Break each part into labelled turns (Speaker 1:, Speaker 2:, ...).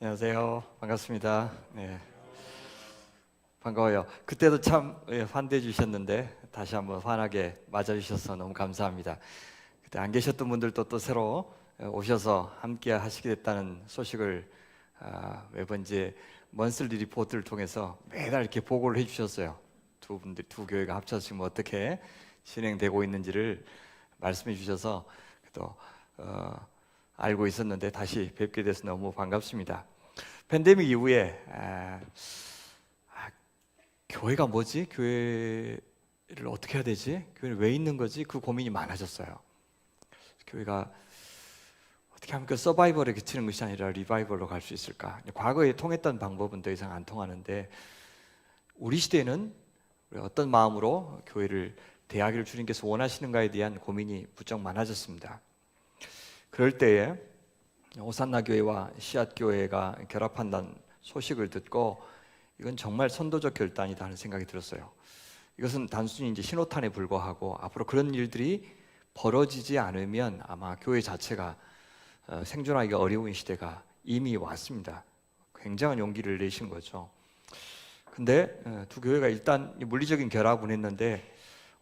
Speaker 1: 안녕하세요. 반갑습니다. 네, 반가워요. 그때도 참 환대해 주셨는데 다시 한번 환하게 맞아 주셔서 너무 감사합니다. 그때 안 계셨던 분들도 또 새로 오셔서 함께 하시게 됐다는 소식을 매번 이제 먼슬리 리포트를 통해서 매달 이렇게 보고를 해주셨어요. 두 교회가 합쳐서 지금 어떻게 진행되고 있는지를 말씀해 주셔서 또 알고 있었는데 다시 뵙게 돼서 너무 반갑습니다. 팬데믹 이후에 교회가 뭐지? 교회를 어떻게 해야 되지? 교회는 왜 있는 거지? 그 고민이 많아졌어요. 교회가 어떻게 하면 그 서바이벌에 그치는 것이 아니라 리바이벌로 갈 수 있을까? 과거에 통했던 방법은 더 이상 안 통하는데 우리 시대에는 어떤 마음으로 교회를 대하기를 주님께서 원하시는가에 대한 고민이 부쩍 많아졌습니다. 그럴 때에 호산나 교회와 씨앗 교회가 결합한다는 소식을 듣고 이건 정말 선도적 결단이다 하는 생각이 들었어요. 이것은 단순히 이제 신호탄에 불과하고 앞으로 그런 일들이 벌어지지 않으면 아마 교회 자체가 생존하기가 어려운 시대가 이미 왔습니다. 굉장한 용기를 내신 거죠. 근데 두 교회가 일단 물리적인 결합은 했는데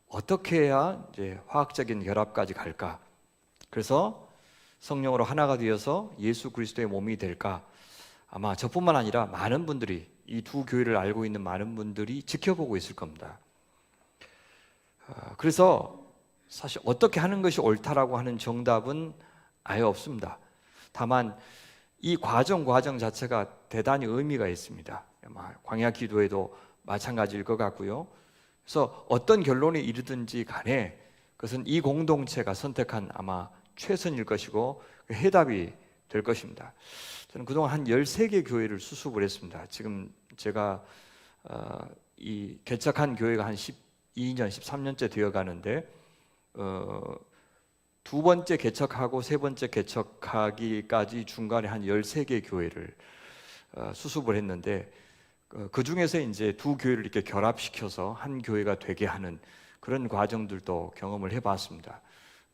Speaker 1: 어떻게 해야 이제 화학적인 결합까지 갈까? 그래서 성령으로 하나가 되어서 예수 그리스도의 몸이 될까? 아마 저뿐만 아니라 많은 분들이 이 두 교회를 알고 있는 많은 분들이 지켜보고 있을 겁니다. 그래서 사실 어떻게 하는 것이 옳다라고 하는 정답은 아예 없습니다. 다만 이 과정 자체가 대단히 의미가 있습니다. 아마 광야 기도에도 마찬가지일 것 같고요. 그래서 어떤 결론에 이르든지 간에 그것은 이 공동체가 선택한 아마 최선일 것이고 해답이 될 것입니다. 저는 그동안 한 13개 교회를 수습을 했습니다. 지금 제가 이 개척한 교회가 한 12년, 13년째 되어 가는데 두 번째 개척하고 세 번째 개척하기까지 중간에 한 13개 교회를 수습을 했는데 그 중에서 이제 두 교회를 이렇게 결합시켜서 한 교회가 되게 하는 그런 과정들도 경험을 해봤습니다.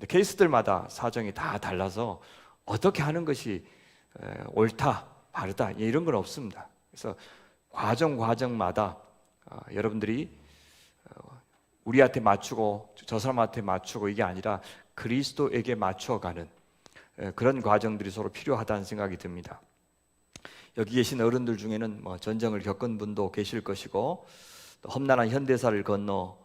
Speaker 1: 케이스들마다 사정이 다 달라서 어떻게 하는 것이 옳다, 바르다 이런 건 없습니다. 그래서 과정마다 여러분들이 우리한테 맞추고 저 사람한테 맞추고 이게 아니라 그리스도에게 맞춰가는 그런 과정들이 서로 필요하다는 생각이 듭니다. 여기 계신 어른들 중에는 전쟁을 겪은 분도 계실 것이고 또 험난한 현대사를 건너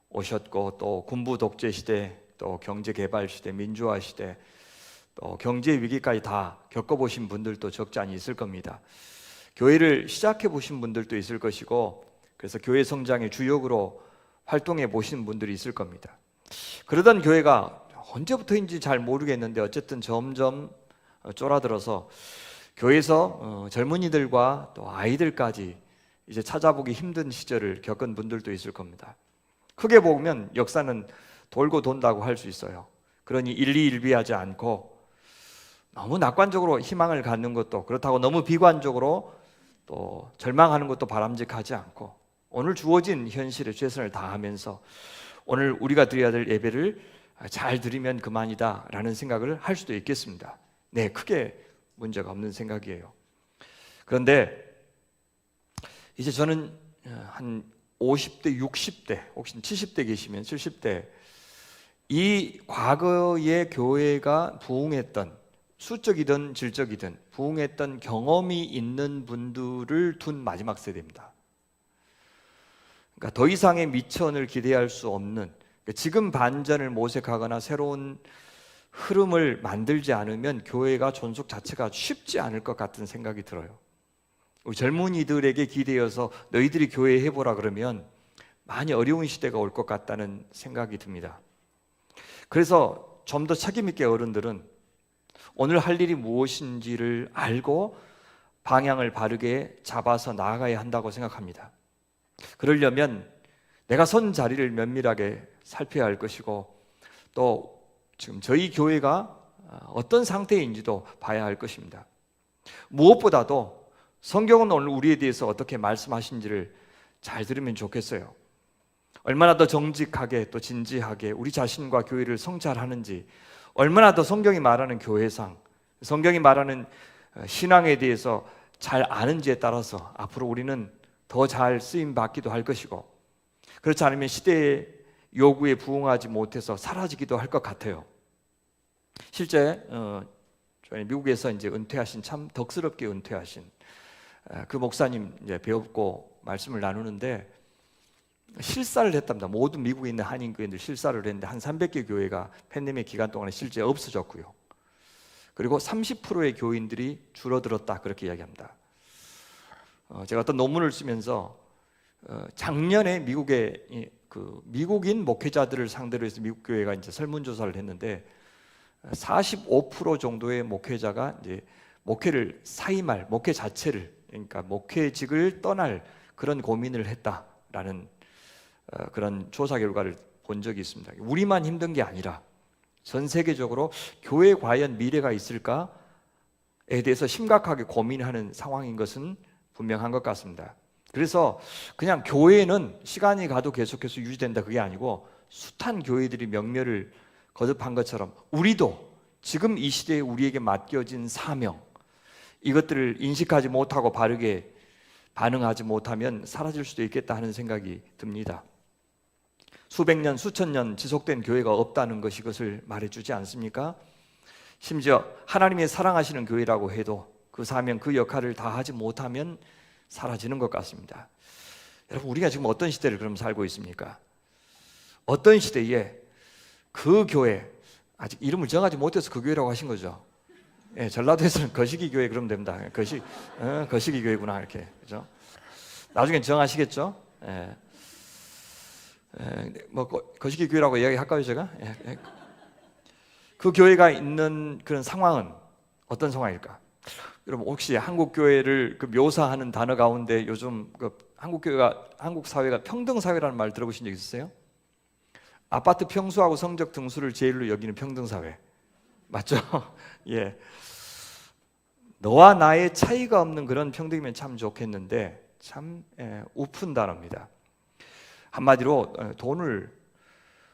Speaker 1: 오셨고 또 군부 독재 시대 또 경제 개발 시대, 민주화 시대, 또 경제 위기까지 다 겪어보신 분들도 적지 않이 있을 겁니다. 교회를 시작해 보신 분들도 있을 것이고 그래서 교회 성장의 주역으로 활동해 보신 분들이 있을 겁니다. 그러던 교회가 언제부터인지 잘 모르겠는데 어쨌든 점점 쫄아들어서 교회에서 젊은이들과 또 아이들까지 이제 찾아보기 힘든 시절을 겪은 분들도 있을 겁니다. 크게 보면 역사는 돌고 돈다고 할 수 있어요. 그러니 일희일비하지 않고 너무 낙관적으로 희망을 갖는 것도 그렇다고 너무 비관적으로 또 절망하는 것도 바람직하지 않고 오늘 주어진 현실에 최선을 다하면서 오늘 우리가 드려야 될 예배를 잘 드리면 그만이다 라는 생각을 할 수도 있겠습니다. 네, 크게 문제가 없는 생각이에요. 그런데 이제 저는 한 50대, 60대, 혹시 70대 계시면 70대 이 과거의 교회가 부흥했던 수적이든 질적이든 부흥했던 경험이 있는 분들을 둔 마지막 세대입니다. 그러니까 더 이상의 미천을 기대할 수 없는 지금 반전을 모색하거나 새로운 흐름을 만들지 않으면 교회가 존속 자체가 쉽지 않을 것 같은 생각이 들어요. 우리 젊은이들에게 기대어서 너희들이 교회 해보라 그러면 많이 어려운 시대가 올 것 같다는 생각이 듭니다. 그래서 좀 더 책임 있게 어른들은 오늘 할 일이 무엇인지를 알고 방향을 바르게 잡아서 나아가야 한다고 생각합니다. 그러려면 내가 선 자리를 면밀하게 살펴야 할 것이고 또 지금 저희 교회가 어떤 상태인지도 봐야 할 것입니다. 무엇보다도 성경은 오늘 우리에 대해서 어떻게 말씀하신지를 잘 들으면 좋겠어요. 얼마나 더 정직하게 또 진지하게 우리 자신과 교회를 성찰하는지, 얼마나 더 성경이 말하는 교회상, 성경이 말하는 신앙에 대해서 잘 아는지에 따라서 앞으로 우리는 더 잘 쓰임 받기도 할 것이고, 그렇지 않으면 시대의 요구에 부응하지 못해서 사라지기도 할 것 같아요. 실제 저희 미국에서 이제 은퇴하신, 참 덕스럽게 은퇴하신 그 목사님 이제 배웠고 말씀을 나누는데, 실사를 했답니다. 모든 미국에 있는 한인교회들 실사를 했는데 한 300개 교회가 팬데믹 기간 동안에 실제 없어졌고요. 그리고 30%의 교인들이 줄어들었다, 그렇게 이야기합니다. 제가 어떤 논문을 쓰면서 작년에 미국의 미국인 목회자들을 상대로 해서 미국 교회가 이제 설문조사를 했는데 45% 정도의 목회자가 이제 목회를 사임할, 목회 자체를, 그러니까 목회직을 떠날 그런 고민을 했다라는 그런 조사 결과를 본 적이 있습니다. 우리만 힘든 게 아니라 전 세계적으로 교회에 과연 미래가 있을까에 대해서 심각하게 고민하는 상황인 것은 분명한 것 같습니다. 그래서 그냥 교회는 시간이 가도 계속해서 유지된다, 그게 아니고 숱한 교회들이 명멸을 거듭한 것처럼 우리도 지금 이 시대에 우리에게 맡겨진 사명, 이것들을 인식하지 못하고 바르게 반응하지 못하면 사라질 수도 있겠다 하는 생각이 듭니다. 수백 년, 수천 년 지속된 교회가 없다는 것이 그것을 말해주지 않습니까? 심지어 하나님이 사랑하시는 교회라고 해도 그 사명, 그 역할을 다 하지 못하면 사라지는 것 같습니다. 여러분, 우리가 지금 어떤 시대를 그럼 살고 있습니까? 어떤 시대에 그 교회, 아직 이름을 정하지 못해서 그 교회라고 하신 거죠. 예, 전라도에서는 거시기 교회 그러면 됩니다. 거시기 교회구나, 이렇게, 그죠? 나중에 정하시겠죠? 예. 뭐 거시기 교회라고 이야기할까요, 제가? 예. 그 교회가 있는 그런 상황은 어떤 상황일까? 여러분, 혹시 한국 교회를 묘사하는 단어 가운데 요즘 한국 사회가 평등 사회라는 말 들어보신 적 있으세요? 아파트 평수하고 성적 등수를 제일로 여기는 평등 사회, 맞죠? 예. 너와 나의 차이가 없는 그런 평등이면 참 좋겠는데 참 우픈 단어입니다. 한마디로 돈을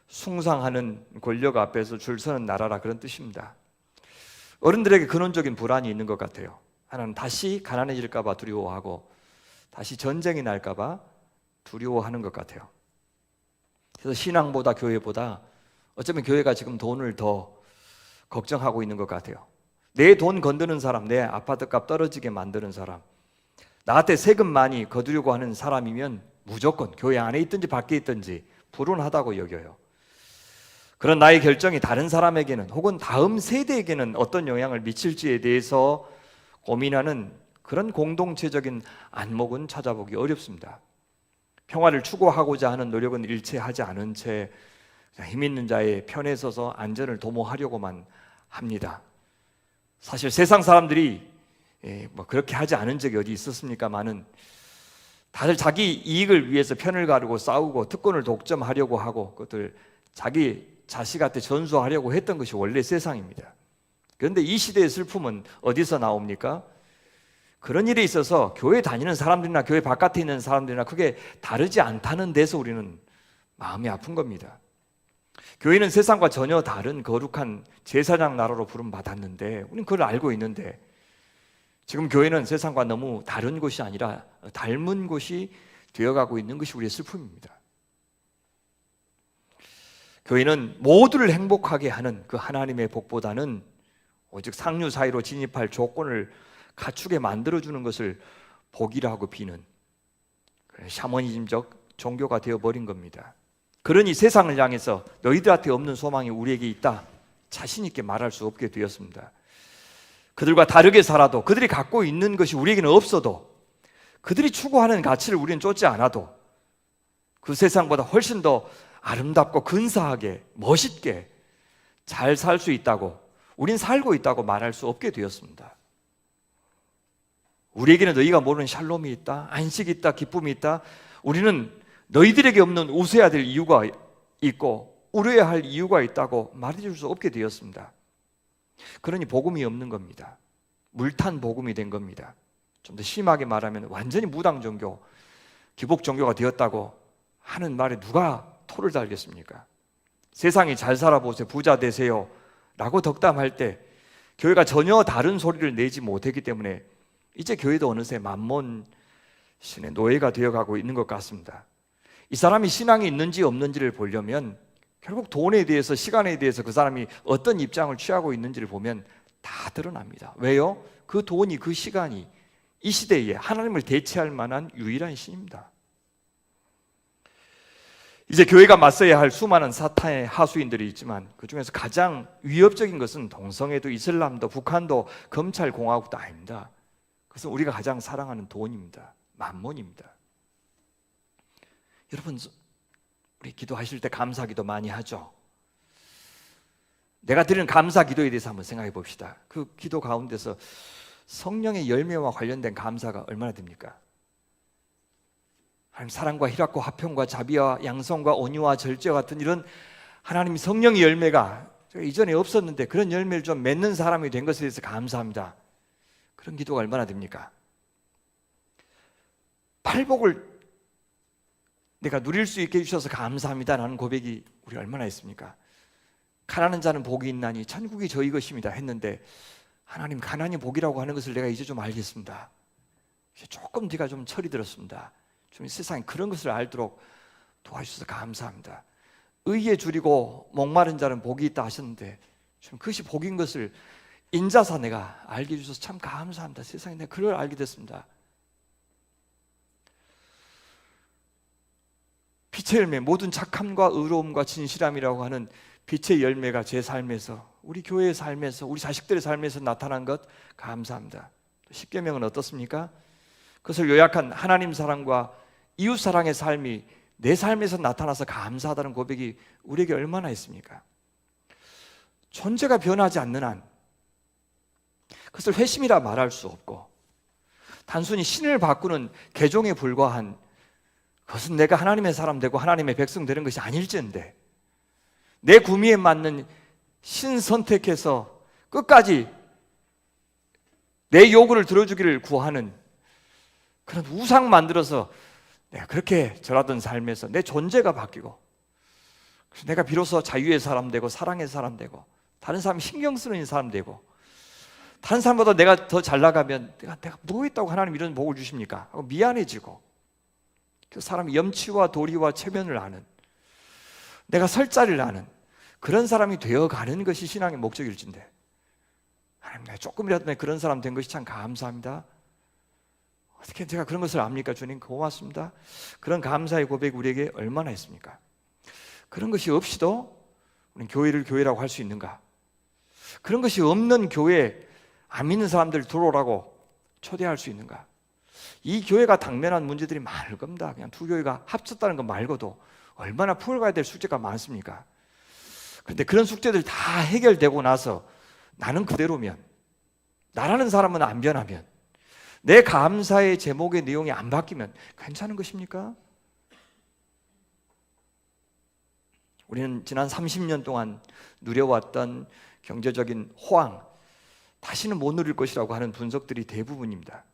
Speaker 1: 숭상하는 권력 앞에서 줄 서는 나라라, 그런 뜻입니다. 어른들에게 근원적인 불안이 있는 것 같아요. 하나는 다시 가난해질까 봐 두려워하고 다시 전쟁이 날까 봐 두려워하는 것 같아요. 그래서 신앙보다 교회보다 어쩌면 교회가 지금 돈을 더 걱정하고 있는 것 같아요. 내 돈 건드는 사람, 내 아파트값 떨어지게 만드는 사람, 나한테 세금 많이 거두려고 하는 사람이면 무조건 교회 안에 있든지 밖에 있든지 불운하다고 여겨요. 그런 나의 결정이 다른 사람에게는 혹은 다음 세대에게는 어떤 영향을 미칠지에 대해서 고민하는 그런 공동체적인 안목은 찾아보기 어렵습니다. 평화를 추구하고자 하는 노력은 일체하지 않은 채 힘 있는 자의 편에 서서 안전을 도모하려고만 합니다. 사실 세상 사람들이 뭐 그렇게 하지 않은 적이 어디 있었습니까마는 다들 자기 이익을 위해서 편을 가르고 싸우고 특권을 독점하려고 하고 그것들 자기 자식한테 전수하려고 했던 것이 원래 세상입니다. 그런데 이 시대의 슬픔은 어디서 나옵니까? 그런 일에 있어서 교회 다니는 사람들이나 교회 바깥에 있는 사람들이나 크게 다르지 않다는 데서 우리는 마음이 아픈 겁니다. 교회는 세상과 전혀 다른 거룩한 제사장 나라로 부름받았는데 우리는 그걸 알고 있는데 지금 교회는 세상과 너무 다른 곳이 아니라 닮은 곳이 되어가고 있는 것이 우리의 슬픔입니다. 교회는 모두를 행복하게 하는 그 하나님의 복보다는 오직 상류 사이로 진입할 조건을 갖추게 만들어주는 것을 복이라 하고 비는 샤머니즘적 종교가 되어버린 겁니다. 그러니 세상을 향해서 너희들한테 없는 소망이 우리에게 있다 자신 있게 말할 수 없게 되었습니다. 그들과 다르게 살아도 그들이 갖고 있는 것이 우리에게는 없어도 그들이 추구하는 가치를 우리는 쫓지 않아도 그 세상보다 훨씬 더 아름답고 근사하게 멋있게 잘 살 수 있다고, 우린 살고 있다고 말할 수 없게 되었습니다. 우리에게는 너희가 모르는 샬롬이 있다, 안식이 있다, 기쁨이 있다. 우리는 너희들에게 없는 웃어야 될 이유가 있고 울어야 할 이유가 있다고 말해줄 수 없게 되었습니다. 그러니 복음이 없는 겁니다. 물탄 복음이 된 겁니다. 좀 더 심하게 말하면 완전히 무당 종교, 기복 종교가 되었다고 하는 말에 누가 토를 달겠습니까? 세상이 잘 살아보세요, 부자 되세요 라고 덕담할 때 교회가 전혀 다른 소리를 내지 못했기 때문에 이제 교회도 어느새 만몬 신의 노예가 되어가고 있는 것 같습니다. 이 사람이 신앙이 있는지 없는지를 보려면 결국 돈에 대해서, 시간에 대해서 그 사람이 어떤 입장을 취하고 있는지를 보면 다 드러납니다. 왜요? 그 돈이, 그 시간이 이 시대에 하나님을 대체할 만한 유일한 신입니다. 이제 교회가 맞서야 할 수많은 사탄의 하수인들이 있지만 그 중에서 가장 위협적인 것은 동성애도 이슬람도 북한도 검찰공화국도 아닙니다. 그것은 우리가 가장 사랑하는 돈입니다. 만몬입니다. 여러분, 우리 기도하실 때 감사기도 많이 하죠. 내가 드리는 감사기도에 대해서 한번 생각해 봅시다. 그 기도 가운데서 성령의 열매와 관련된 감사가 얼마나 됩니까? 하나님 사랑과 희락과 화평과 자비와 양성과 온유와 절제와 같은 이런 하나님 성령의 열매가 제가 이전에 없었는데 그런 열매를 좀 맺는 사람이 된 것에 대해서 감사합니다. 그런 기도가 얼마나 됩니까? 팔복을 내가 누릴 수 있게 해주셔서 감사합니다라는 고백이 우리 얼마나 있습니까? 가난한 자는 복이 있나니 천국이 저희 것입니다 했는데 하나님, 가난이 복이라고 하는 것을 내가 이제 좀 알겠습니다. 이제 조금 뒤가 좀 철이 들었습니다. 좀 세상에 그런 것을 알도록 도와주셔서 감사합니다. 의에 줄이고 목마른 자는 복이 있다 하셨는데 좀 그것이 복인 것을 인자사 내가 알게 해주셔서 참 감사합니다. 세상에 내가 그걸 알게 됐습니다. 빛의 열매, 모든 착함과 의로움과 진실함이라고 하는 빛의 열매가 제 삶에서, 우리 교회의 삶에서, 우리 자식들의 삶에서 나타난 것 감사합니다. 십계명은 어떻습니까? 그것을 요약한 하나님 사랑과 이웃 사랑의 삶이 내 삶에서 나타나서 감사하다는 고백이 우리에게 얼마나 있습니까? 존재가 변하지 않는 한 그것을 회심이라 말할 수 없고, 단순히 신을 바꾸는 개종에 불과한, 그것은 내가 하나님의 사람 되고 하나님의 백성 되는 것이 아닐지언데 내 구미에 맞는 신 선택해서 끝까지 내 요구를 들어주기를 구하는 그런 우상 만들어서 내가 그렇게 절하던 삶에서 내 존재가 바뀌고 내가 비로소 자유의 사람 되고 사랑의 사람 되고 다른 사람 신경 쓰는 사람 되고 다른 사람보다 내가 더 잘 나가면 내가 뭐 했다고 하나님 이런 복을 주십니까? 하고 미안해지고 그 사람이 염치와 도리와 체면을 아는, 내가 설 자리를 아는 그런 사람이 되어가는 것이 신앙의 목적일진데 하나님, 내가 조금이라도 그런 사람 된 것이 참 감사합니다. 어떻게 제가 그런 것을 압니까? 주님 고맙습니다. 그런 감사의 고백이 우리에게 얼마나 있습니까? 그런 것이 없이도 우리는 교회를 교회라고 할 수 있는가? 그런 것이 없는 교회에 안 믿는 사람들 들어오라고 초대할 수 있는가? 이 교회가 당면한 문제들이 많을 겁니다. 그냥 두 교회가 합쳤다는 것 말고도 얼마나 풀어가야 될 숙제가 많습니까? 그런데 그런 숙제들 다 해결되고 나서 나는 그대로면, 나라는 사람은 안 변하면, 내 감사의 제목의 내용이 안 바뀌면 괜찮은 것입니까? 우리는 지난 30년 동안 누려왔던 경제적인 호황, 다시는 못 누릴 것이라고 하는 분석들이 대부분입니다.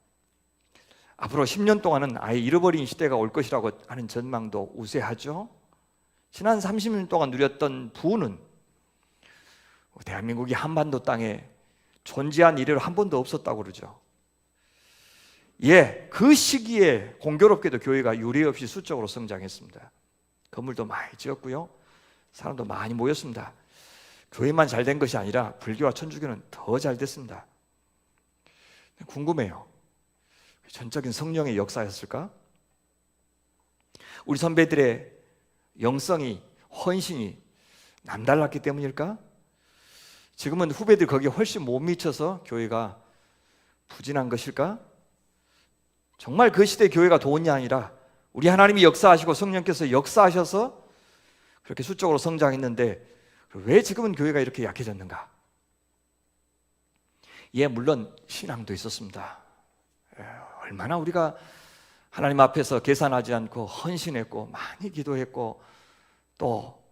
Speaker 1: 앞으로 10년 동안은 아예 잃어버린 시대가 올 것이라고 하는 전망도 우세하죠. 지난 30년 동안 누렸던 부는 대한민국이 한반도 땅에 존재한 이래로 한 번도 없었다고 그러죠. 예, 그 시기에 공교롭게도 교회가 유례없이 수적으로 성장했습니다. 건물도 많이 지었고요, 사람도 많이 모였습니다. 교회만 잘 된 것이 아니라 불교와 천주교는 더 잘 됐습니다. 궁금해요. 전적인 성령의 역사였을까? 우리 선배들의 영성이, 헌신이 남달랐기 때문일까? 지금은 후배들 거기에 훨씬 못 미쳐서 교회가 부진한 것일까? 정말 그 시대 교회가 돈이 아니라 우리 하나님이 역사하시고 성령께서 역사하셔서 그렇게 수적으로 성장했는데 왜 지금은 교회가 이렇게 약해졌는가? 예, 물론 신앙도 있었습니다. 얼마나 우리가 하나님 앞에서 계산하지 않고 헌신했고 많이 기도했고 또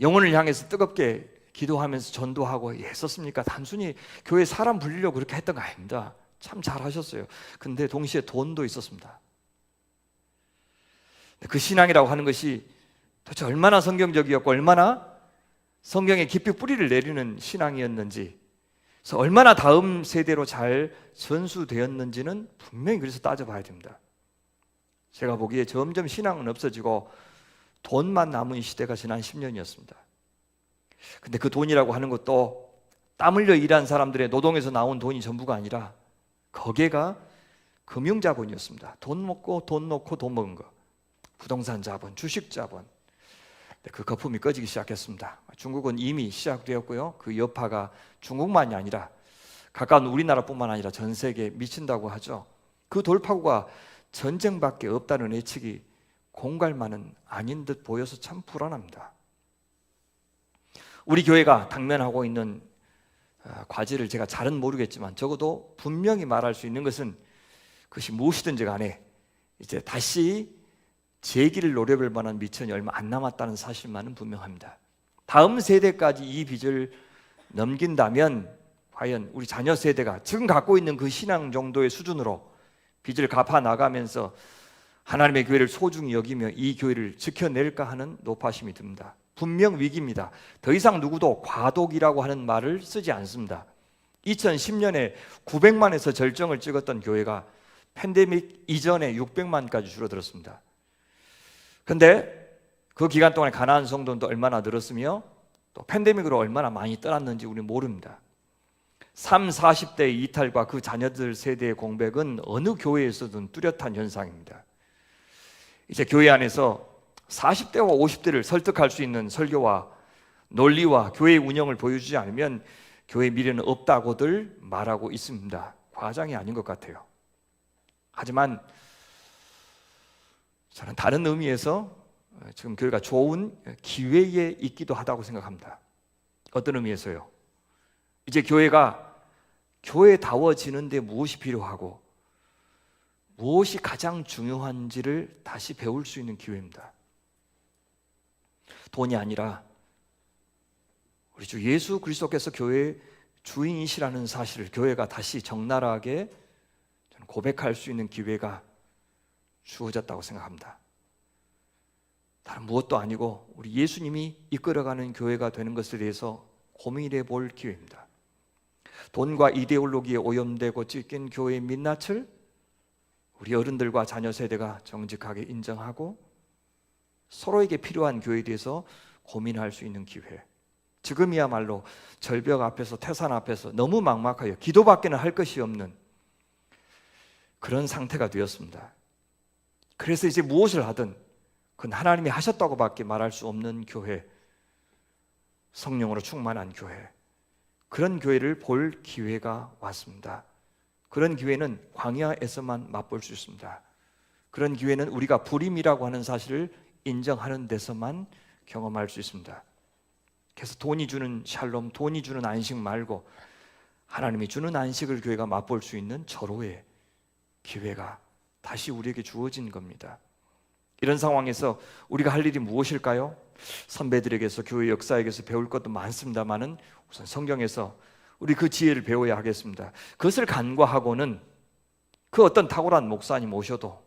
Speaker 1: 영혼을 향해서 뜨겁게 기도하면서 전도하고 했었습니까? 단순히 교회 사람 불리려고 그렇게 했던 거 아닙니다. 참 잘하셨어요. 근데 동시에 돈도 있었습니다. 그 신앙이라고 하는 것이 도대체 얼마나 성경적이었고 얼마나 성경에 깊이 뿌리를 내리는 신앙이었는지 그래서 얼마나 다음 세대로 잘 전수되었는지는 분명히 그래서 따져봐야 됩니다. 제가 보기에 점점 신앙은 없어지고 돈만 남은 시대가 지난 10년이었습니다. 근데 그 돈이라고 하는 것도 땀 흘려 일한 사람들의 노동에서 나온 돈이 전부가 아니라 거기가 금융자본이었습니다. 돈 먹고 돈 놓고 돈 먹은 거. 부동산 자본, 주식 자본. 그 거품이 꺼지기 시작했습니다. 중국은 이미 시작되었고요. 그 여파가 중국만이 아니라 가까운 우리나라뿐만 아니라 전 세계에 미친다고 하죠. 그 돌파구가 전쟁밖에 없다는 예측이 공갈만은 아닌 듯 보여서 참 불안합니다. 우리 교회가 당면하고 있는 과제를 제가 잘은 모르겠지만 적어도 분명히 말할 수 있는 것은 그것이 무엇이든지 간에 이제 다시 재기를 노려볼 만한 미천이 얼마 안 남았다는 사실만은 분명합니다. 다음 세대까지 이 빚을 넘긴다면 과연 우리 자녀 세대가 지금 갖고 있는 그 신앙 정도의 수준으로 빚을 갚아 나가면서 하나님의 교회를 소중히 여기며 이 교회를 지켜낼까 하는 노파심이 듭니다. 분명 위기입니다. 더 이상 누구도 과독이라고 하는 말을 쓰지 않습니다. 2010년에 900만에서 절정을 찍었던 교회가 팬데믹 이전에 600만까지 줄어들었습니다. 그런데 그 기간 동안에 가나안 성도도 얼마나 늘었으며 또 팬데믹으로 얼마나 많이 떠났는지 우리는 모릅니다. 30, 40대의 이탈과 그 자녀들 세대의 공백은 어느 교회에서든 뚜렷한 현상입니다. 이제 교회 안에서 40대와 50대를 설득할 수 있는 설교와 논리와 교회 운영을 보여주지 않으면 교회 미래는 없다고들 말하고 있습니다. 과장이 아닌 것 같아요. 하지만 저는 다른 의미에서 지금 교회가 좋은 기회에 있기도 하다고 생각합니다. 어떤 의미에서요? 이제 교회가 교회다워지는데 무엇이 필요하고 무엇이 가장 중요한지를 다시 배울 수 있는 기회입니다. 돈이 아니라 우리 주 예수 그리스도께서 교회의 주인이시라는 사실을 교회가 다시 적나라하게 고백할 수 있는 기회가 주어졌다고 생각합니다. 다른 무엇도 아니고 우리 예수님이 이끌어가는 교회가 되는 것에 대해서 고민해 볼 기회입니다. 돈과 이데올로기에 오염되고 찢긴 교회의 민낯을 우리 어른들과 자녀 세대가 정직하게 인정하고 서로에게 필요한 교회에 대해서 고민할 수 있는 기회. 지금이야말로 절벽 앞에서 태산 앞에서 너무 막막하여 기도밖에는 할 것이 없는 그런 상태가 되었습니다. 그래서 이제 무엇을 하든 그건 하나님이 하셨다고밖에 말할 수 없는 교회, 성령으로 충만한 교회, 그런 교회를 볼 기회가 왔습니다. 그런 기회는 광야에서만 맛볼 수 있습니다. 그런 기회는 우리가 불임이라고 하는 사실을 인정하는 데서만 경험할 수 있습니다. 그래서 돈이 주는 샬롬, 돈이 주는 안식 말고 하나님이 주는 안식을 교회가 맛볼 수 있는 절호의 기회가 다시 우리에게 주어진 겁니다. 이런 상황에서 우리가 할 일이 무엇일까요? 선배들에게서 교회 역사에게서 배울 것도 많습니다만은 우선 성경에서 우리 그 지혜를 배워야 하겠습니다. 그것을 간과하고는 그 어떤 탁월한 목사님 오셔도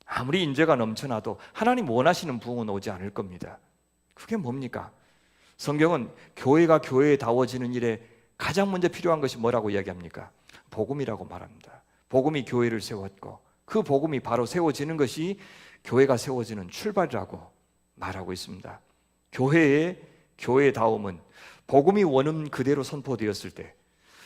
Speaker 1: 아무리 인재가 넘쳐나도 하나님 원하시는 부흥은 오지 않을 겁니다. 그게 뭡니까? 성경은 교회가 교회다워지는 일에 가장 먼저 필요한 것이 뭐라고 이야기합니까? 복음이라고 말합니다. 복음이 교회를 세웠고 그 복음이 바로 세워지는 것이 교회가 세워지는 출발이라고 말하고 있습니다. 교회의 교회다움은 복음이 원음 그대로 선포되었을 때,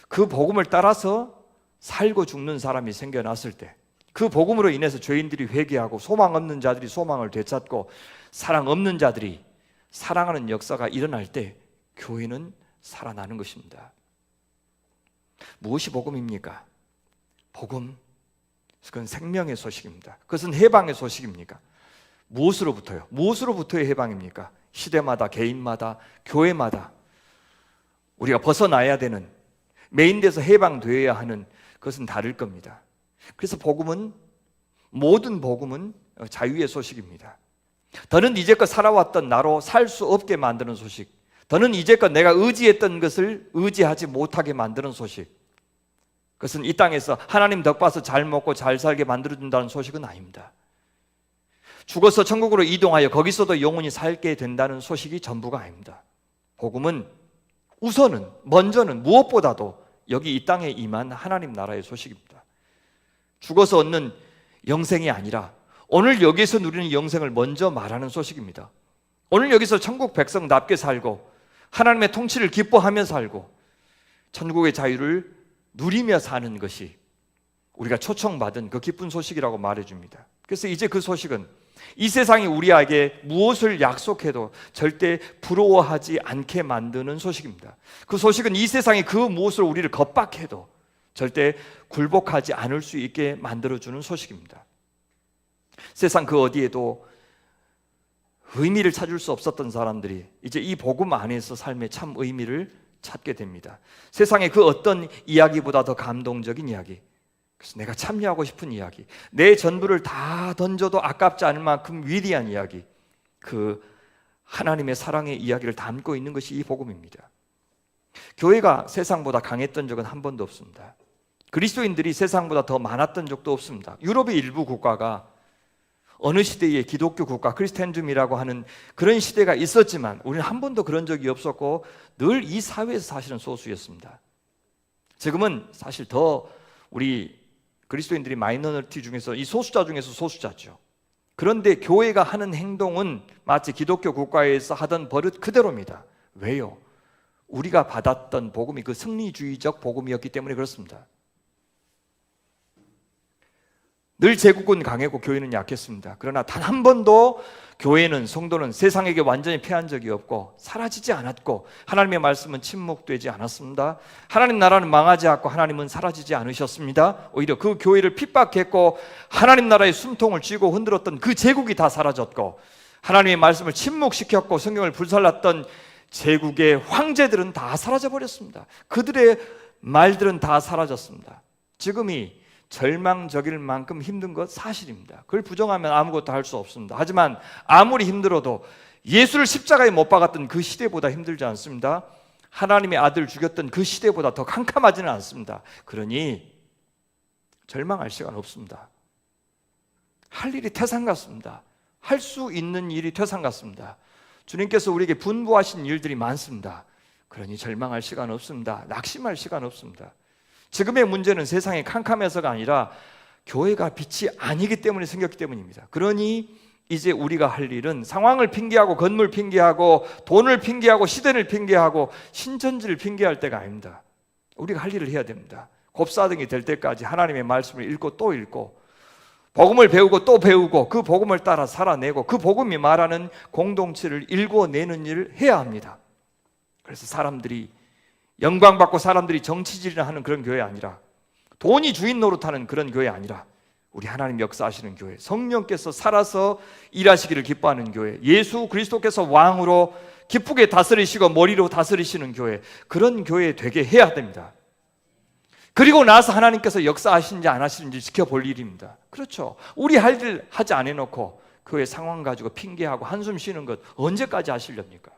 Speaker 1: 그 복음을 따라서 살고 죽는 사람이 생겨났을 때, 그 복음으로 인해서 죄인들이 회개하고 소망 없는 자들이 소망을 되찾고 사랑 없는 자들이 사랑하는 역사가 일어날 때 교회는 살아나는 것입니다. 무엇이 복음입니까? 복음, 그건 생명의 소식입니다. 그것은 해방의 소식입니까? 무엇으로부터요? 무엇으로부터의 해방입니까? 시대마다, 개인마다, 교회마다 우리가 벗어나야 되는, 메인돼서 해방되어야 하는 그것은 다를 겁니다. 그래서 복음은, 모든 복음은 자유의 소식입니다. 더는 이제껏 살아왔던 나로 살 수 없게 만드는 소식, 더는 이제껏 내가 의지했던 것을 의지하지 못하게 만드는 소식, 그것은 이 땅에서 하나님 덕봐서 잘 먹고 잘 살게 만들어준다는 소식은 아닙니다. 죽어서 천국으로 이동하여 거기서도 영원히 살게 된다는 소식이 전부가 아닙니다. 복음은 우선은, 먼저는, 무엇보다도 여기 이 땅에 임한 하나님 나라의 소식입니다. 죽어서 얻는 영생이 아니라 오늘 여기서 누리는 영생을 먼저 말하는 소식입니다. 오늘 여기서 천국 백성답게 살고 하나님의 통치를 기뻐하며 살고 천국의 자유를 누리며 사는 것이 우리가 초청받은 그 기쁜 소식이라고 말해줍니다. 그래서 이제 그 소식은 이 세상이 우리에게 무엇을 약속해도 절대 부러워하지 않게 만드는 소식입니다. 그 소식은 이 세상이 그 무엇을 우리를 겁박해도 절대 굴복하지 않을 수 있게 만들어주는 소식입니다. 세상 그 어디에도 의미를 찾을 수 없었던 사람들이 이제 이 복음 안에서 삶의 참 의미를 찾게 됩니다. 세상의 그 어떤 이야기보다 더 감동적인 이야기, 그래서 내가 참여하고 싶은 이야기, 내 전부를 다 던져도 아깝지 않을 만큼 위대한 이야기, 그 하나님의 사랑의 이야기를 담고 있는 것이 이 복음입니다. 교회가 세상보다 강했던 적은 한 번도 없습니다. 그리스도인들이 세상보다 더 많았던 적도 없습니다. 유럽의 일부 국가가 어느 시대에 기독교 국가, 크리스텐즘이라고 하는 그런 시대가 있었지만 우리는 한 번도 그런 적이 없었고 늘 이 사회에서 사실은 소수였습니다. 지금은 사실 더 우리 그리스도인들이 마이너리티 중에서 이 소수자 중에서 소수자죠. 그런데 교회가 하는 행동은 마치 기독교 국가에서 하던 버릇 그대로입니다. 왜요? 우리가 받았던 복음이 그 승리주의적 복음이었기 때문에 그렇습니다. 늘 제국은 강했고 교회는 약했습니다. 그러나 단 한 번도 교회는, 성도는 세상에게 완전히 패한 적이 없고 사라지지 않았고 하나님의 말씀은 침묵되지 않았습니다. 하나님 나라는 망하지 않고 하나님은 사라지지 않으셨습니다. 오히려 그 교회를 핍박했고 하나님 나라의 숨통을 쥐고 흔들었던 그 제국이 다 사라졌고 하나님의 말씀을 침묵시켰고 성경을 불살랐던 제국의 황제들은 다 사라져버렸습니다. 그들의 말들은 다 사라졌습니다. 지금이 절망적일 만큼 힘든 것 사실입니다. 그걸 부정하면 아무것도 할 수 없습니다. 하지만 아무리 힘들어도 예수를 십자가에 못 박았던 그 시대보다 힘들지 않습니다. 하나님의 아들 죽였던 그 시대보다 더 캄캄하지는 않습니다. 그러니 절망할 시간 없습니다. 할 일이 태산 같습니다. 할 수 있는 일이 태산 같습니다. 주님께서 우리에게 분부하신 일들이 많습니다. 그러니 절망할 시간 없습니다. 낙심할 시간 없습니다. 지금의 문제는 세상이 캄캄해서가 아니라 교회가 빛이 아니기 때문에 생겼기 때문입니다. 그러니 이제 우리가 할 일은 상황을 핑계하고 건물 핑계하고 돈을 핑계하고 시대를 핑계하고 신천지를 핑계할 때가 아닙니다. 우리가 할 일을 해야 됩니다. 곱사등이 될 때까지 하나님의 말씀을 읽고 또 읽고 복음을 배우고 또 배우고 그 복음을 따라 살아내고 그 복음이 말하는 공동체를 읽어내는 일을 해야 합니다. 그래서 사람들이 영광받고 사람들이 정치질을 하는 그런 교회 아니라 돈이 주인 노릇하는 그런 교회 아니라 우리 하나님 역사하시는 교회, 성령께서 살아서 일하시기를 기뻐하는 교회, 예수 그리스도께서 왕으로 기쁘게 다스리시고 머리로 다스리시는 교회, 그런 교회 되게 해야 됩니다. 그리고 나서 하나님께서 역사하시는지 안 하시는지 지켜볼 일입니다. 그렇죠. 우리 할 일 하지 않아 놓고 교회 상황 가지고 핑계하고 한숨 쉬는 것 언제까지 하시렵니까?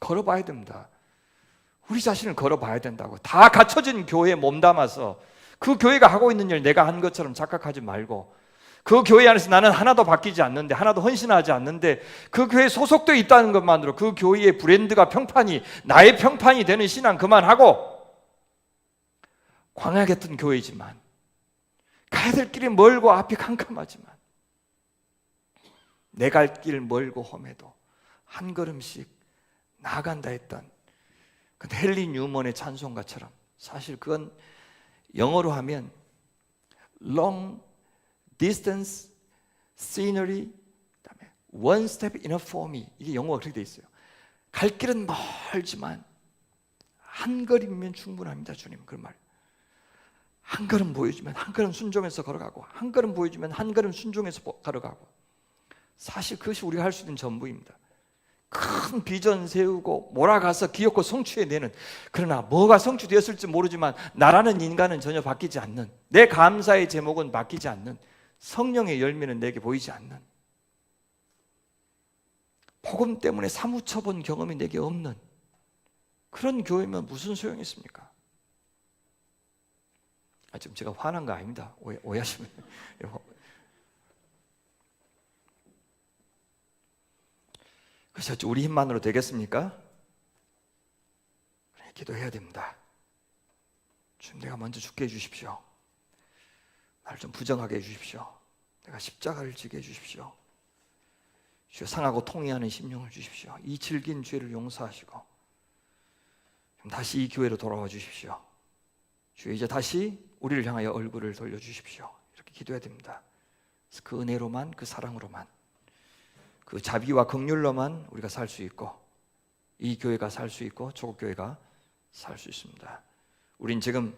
Speaker 1: 걸어봐야 됩니다. 우리 자신을 걸어봐야 된다고. 다 갖춰진 교회에 몸담아서 그 교회가 하고 있는 일 내가 한 것처럼 착각하지 말고 그 교회 안에서 나는 하나도 바뀌지 않는데 하나도 헌신하지 않는데 그 교회에 소속되어 있다는 것만으로 그 교회의 브랜드가 평판이 나의 평판이 되는 신앙 그만하고 광야 같은 교회지만 가야 될 길이 멀고 앞이 캄캄하지만 내 갈 길 멀고 험해도 한 걸음씩 나아간다 했던 근데 헨리 뉴먼의 찬송가처럼 사실 그건 영어로 하면 long distance scenery 그다음에 one step enough for me 이게 영어가 그렇게 돼 있어요. 갈 길은 멀지만 한 걸음이면 충분합니다. 주님 그런 말. 한 걸음 보여주면 한 걸음 순종해서 걸어가고 한 걸음 보여주면 한 걸음 순종해서 걸어가고 사실 그것이 우리가 할 수 있는 전부입니다. 큰 비전 세우고 몰아가서 기업고 성취해내는 그러나 뭐가 성취되었을지 모르지만 나라는 인간은 전혀 바뀌지 않는 내 감사의 제목은 바뀌지 않는 성령의 열매는 내게 보이지 않는 복음 때문에 사무쳐본 경험이 내게 없는 그런 교회면 무슨 소용이 있습니까? 지금 제가 화난 거 아닙니다. 오해하시면 그래서 우리 힘만으로 되겠습니까? 기도해야 됩니다. 주님, 내가 먼저 죽게 해주십시오. 나를 좀 부정하게 해주십시오. 내가 십자가를 지게 해주십시오. 주여, 상하고 통회하는 심령을 주십시오. 이 질긴 죄를 용서하시고 다시 이 교회로 돌아와 주십시오. 주여, 이제 다시 우리를 향하여 얼굴을 돌려주십시오. 이렇게 기도해야 됩니다. 그래서 그 은혜로만, 그 사랑으로만, 그 자비와 긍휼로만 우리가 살 수 있고, 이 교회가 살 수 있고 조국교회가 살 수 있습니다. 우린 지금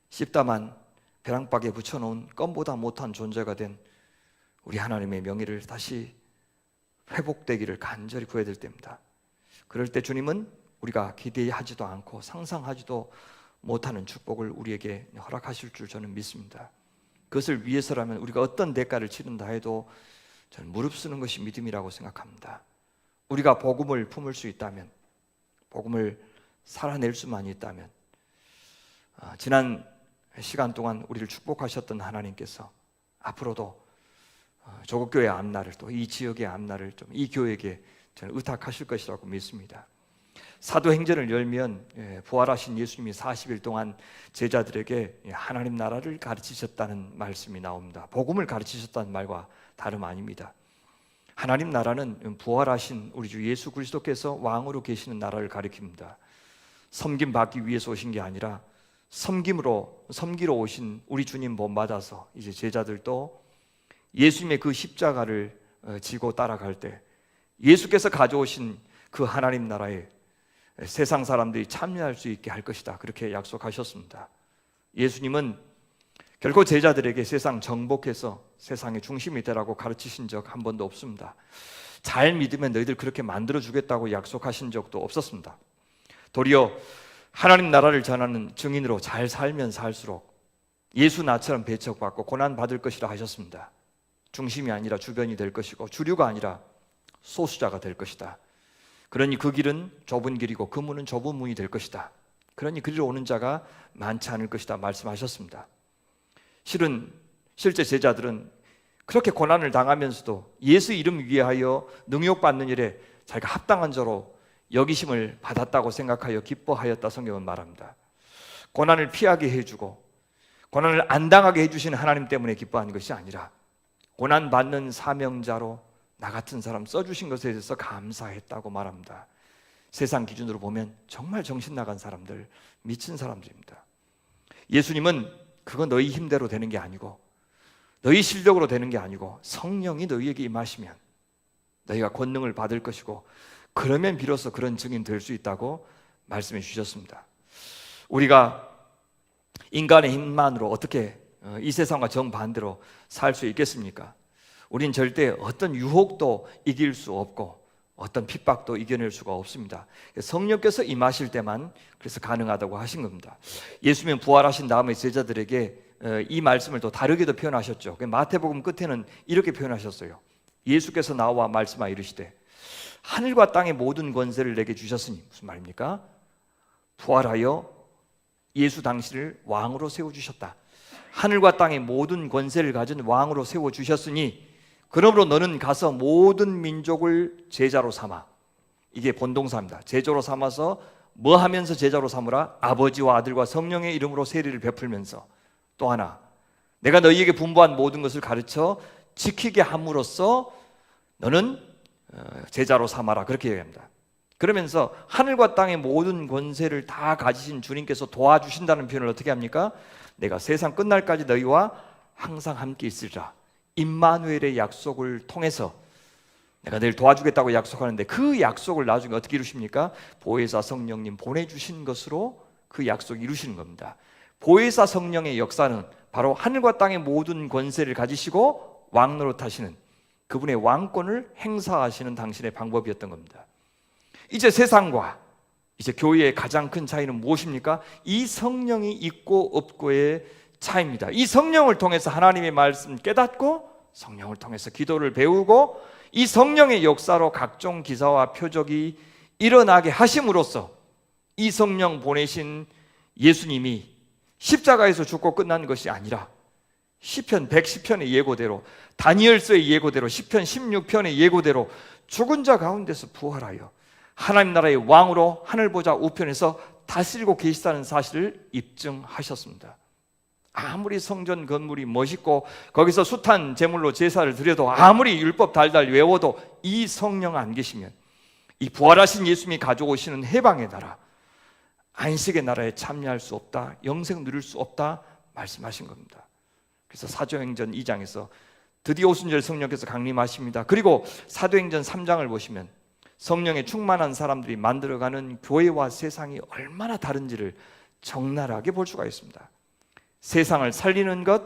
Speaker 1: 씹다만 벼랑박에 붙여놓은 껌보다 못한 존재가 된 우리 하나님의 명예를 다시 회복되기를 간절히 구해야 될 때입니다. 그럴 때 주님은 우리가 기대하지도 않고 상상하지도 못하는 축복을 우리에게 허락하실 줄 저는 믿습니다. 그것을 위해서라면 우리가 어떤 대가를 치른다 해도 저는 무릅쓰는 것이 믿음이라고 생각합니다. 우리가 복음을 품을 수 있다면, 복음을 살아낼 수만 있다면, 지난 시간 동안 우리를 축복하셨던 하나님께서 앞으로도 조국교회 앞날을, 또 이 지역의 앞날을 좀 이 교회에게 저는 의탁하실 것이라고 믿습니다. 사도행전을 열면 부활하신 예수님이 40일 동안 제자들에게 하나님 나라를 가르치셨다는 말씀이 나옵니다. 복음을 가르치셨다는 말과 다름 아닙니다. 하나님 나라는 부활하신 우리 주 예수 그리스도께서 왕으로 계시는 나라를 가리킵니다. 섬김 받기 위해서 오신 게 아니라 섬기러 오신 우리 주님 본받아서 이제 제자들도 예수님의 그 십자가를 지고 따라갈 때 예수께서 가져오신 그 하나님 나라에 세상 사람들이 참여할 수 있게 할 것이다, 그렇게 약속하셨습니다. 예수님은 결코 제자들에게 세상 정복해서 세상의 중심이 되라고 가르치신 적 한 번도 없습니다. 잘 믿으면 너희들 그렇게 만들어주겠다고 약속하신 적도 없었습니다. 도리어 하나님 나라를 전하는 증인으로 잘 살면 살수록 예수 나처럼 배척받고 고난받을 것이라 하셨습니다. 중심이 아니라 주변이 될 것이고 주류가 아니라 소수자가 될 것이다. 그러니 그 길은 좁은 길이고 그 문은 좁은 문이 될 것이다. 그러니 그리로 오는 자가 많지 않을 것이다 말씀하셨습니다. 실제 제자들은 그렇게 고난을 당하면서도 예수 이름 위하여 능욕받는 일에 자기가 합당한 자로 여기심을 받았다고 생각하여 기뻐하였다 성경은 말합니다. 고난을 피하게 해주고 고난을 안 당하게 해주시는 하나님 때문에 기뻐하는 것이 아니라 고난받는 사명자로 나 같은 사람 써주신 것에 대해서 감사했다고 말합니다. 세상 기준으로 보면 정말 정신 나간 사람들, 미친 사람들입니다. 예수님은 그건 너희 힘대로 되는 게 아니고 너희 실력으로 되는 게 아니고 성령이 너희에게 임하시면 너희가 권능을 받을 것이고 그러면 비로소 그런 증인 될 수 있다고 말씀해 주셨습니다. 우리가 인간의 힘만으로 어떻게 이 세상과 정반대로 살 수 있겠습니까? 우린 절대 어떤 유혹도 이길 수 없고 어떤 핍박도 이겨낼 수가 없습니다. 성령께서 임하실 때만 그래서 가능하다고 하신 겁니다. 예수님은 부활하신 다음에 제자들에게 이 말씀을 또 다르게도 표현하셨죠. 마태복음 끝에는 이렇게 표현하셨어요. 예수께서 나와 말씀하여 이르시되 하늘과 땅의 모든 권세를 내게 주셨으니, 무슨 말입니까? 부활하여 예수 당신을 왕으로 세워주셨다. 하늘과 땅의 모든 권세를 가진 왕으로 세워주셨으니 그러므로 너는 가서 모든 민족을 제자로 삼아. 이게 본동사입니다. 제자로 삼아서 뭐 하면서 제자로 삼으라? 아버지와 아들과 성령의 이름으로 세례를 베풀면서, 또 하나 내가 너희에게 분부한 모든 것을 가르쳐 지키게 함으로써 너는 제자로 삼아라, 그렇게 얘기합니다. 그러면서 하늘과 땅의 모든 권세를 다 가지신 주님께서 도와주신다는 표현을 어떻게 합니까? 내가 세상 끝날까지 너희와 항상 함께 있으리라. 임마누엘의 약속을 통해서 내가 너희를 도와주겠다고 약속하는데 그 약속을 나중에 어떻게 이루십니까? 보혜사 성령님 보내주신 것으로 그 약속을 이루시는 겁니다. 보혜사 성령의 역사는 바로 하늘과 땅의 모든 권세를 가지시고 왕노릇하시는 그분의 왕권을 행사하시는 당신의 방법이었던 겁니다. 이제 세상과 이제 교회의 가장 큰 차이는 무엇입니까? 이 성령이 있고 없고의 차이입니다. 이 성령을 통해서 하나님의 말씀 깨닫고 성령을 통해서 기도를 배우고 이 성령의 역사로 각종 기사와 표적이 일어나게 하심으로써 이 성령 보내신 예수님이 십자가에서 죽고 끝난 것이 아니라 시편 110편의 예고대로, 다니엘서의 예고대로, 시편 16편의 예고대로 죽은 자 가운데서 부활하여 하나님 나라의 왕으로 하늘 보좌 우편에서 다스리고 계시다는 사실을 입증하셨습니다. 아무리 성전 건물이 멋있고 거기서 숱한 제물로 제사를 드려도 아무리 율법 달달 외워도 이 성령 안 계시면 이 부활하신 예수님이 가져오시는 해방의 나라, 안식의 나라에 참여할 수 없다, 영생 누릴 수 없다 말씀하신 겁니다. 그래서 사도행전 2장에서 드디어 오순절 성령께서 강림하십니다. 그리고 사도행전 3장을 보시면 성령에 충만한 사람들이 만들어가는 교회와 세상이 얼마나 다른지를 적나라하게 볼 수가 있습니다. 세상을 살리는 것,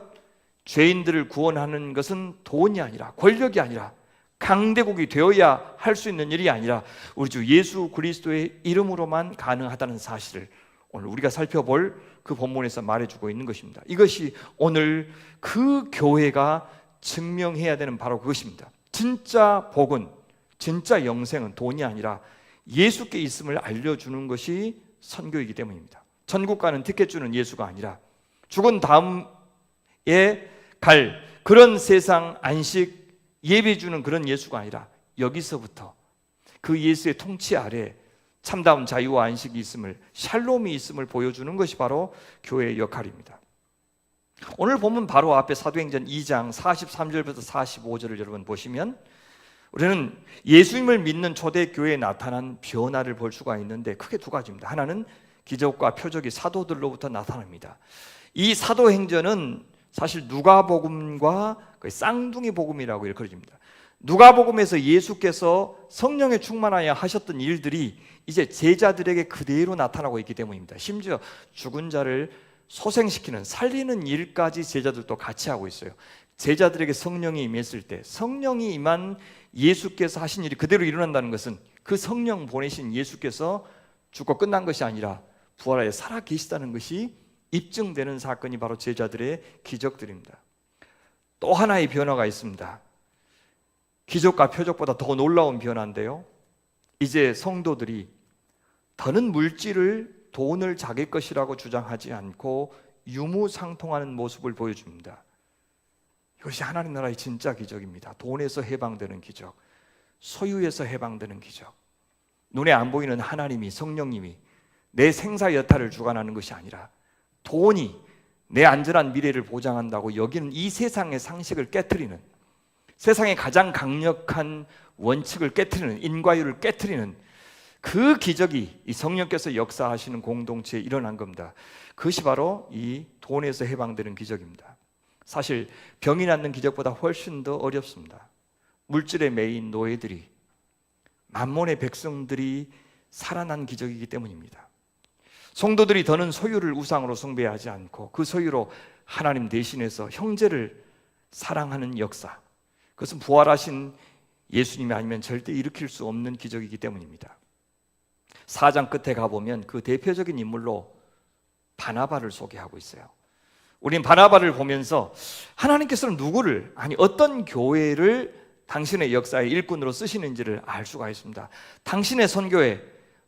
Speaker 1: 죄인들을 구원하는 것은 돈이 아니라, 권력이 아니라, 강대국이 되어야 할 수 있는 일이 아니라 우리 주 예수 그리스도의 이름으로만 가능하다는 사실을 오늘 우리가 살펴볼 그 본문에서 말해주고 있는 것입니다. 이것이 오늘 그 교회가 증명해야 되는 바로 그것입니다. 진짜 복은, 진짜 영생은 돈이 아니라 예수께 있음을 알려주는 것이 선교이기 때문입니다. 천국 가는 티켓 주는 예수가 아니라 죽은 다음에 갈 그런 세상 안식 예배 주는 그런 예수가 아니라 여기서부터 그 예수의 통치 아래 참다운 자유와 안식이 있음을, 샬롬이 있음을 보여주는 것이 바로 교회의 역할입니다. 오늘 보면 바로 앞에 사도행전 2장 43절부터 45절을 여러분 보시면 우리는 예수님을 믿는 초대교회에 나타난 변화를 볼 수가 있는데 크게 두 가지입니다. 하나는 기적과 표적이 사도들로부터 나타납니다. 이 사도행전은 사실 누가복음과 쌍둥이 복음이라고 일컬어집니다. 누가복음에서 예수께서 성령에 충만하여 하셨던 일들이 이제 제자들에게 그대로 나타나고 있기 때문입니다. 심지어 죽은 자를 소생시키는, 살리는 일까지 제자들도 같이 하고 있어요. 제자들에게 성령이 임했을 때 성령이 임한 예수께서 하신 일이 그대로 일어난다는 것은 그 성령 보내신 예수께서 죽고 끝난 것이 아니라 부활하여 살아 계시다는 것이 입증되는 사건이 바로 제자들의 기적들입니다. 또 하나의 변화가 있습니다. 기적과 표적보다 더 놀라운 변화인데요, 이제 성도들이 더는 물질을, 돈을 자기 것이라고 주장하지 않고 유무상통하는 모습을 보여줍니다. 이것이 하나님 나라의 진짜 기적입니다. 돈에서 해방되는 기적, 소유에서 해방되는 기적. 눈에 안 보이는 하나님이, 성령님이 내 생사 여타를 주관하는 것이 아니라 돈이 내 안전한 미래를 보장한다고 여기는 이 세상의 상식을 깨트리는, 세상의 가장 강력한 원칙을 깨트리는, 인과율을 깨트리는 그 기적이 이 성령께서 역사하시는 공동체에 일어난 겁니다. 그것이 바로 이 돈에서 해방되는 기적입니다. 사실 병이 낫는 기적보다 훨씬 더 어렵습니다. 물질에 매인 노예들이, 만몬의 백성들이 살아난 기적이기 때문입니다. 성도들이 더는 소유를 우상으로 숭배하지 않고 그 소유로 하나님 대신해서 형제를 사랑하는 역사, 그것은 부활하신 예수님이 아니면 절대 일으킬 수 없는 기적이기 때문입니다. 4장 끝에 가보면 그 대표적인 인물로 바나바를 소개하고 있어요. 우린 바나바를 보면서 하나님께서는 누구를, 아니 어떤 교회를 당신의 역사의 일꾼으로 쓰시는지를 알 수가 있습니다. 당신의 선교에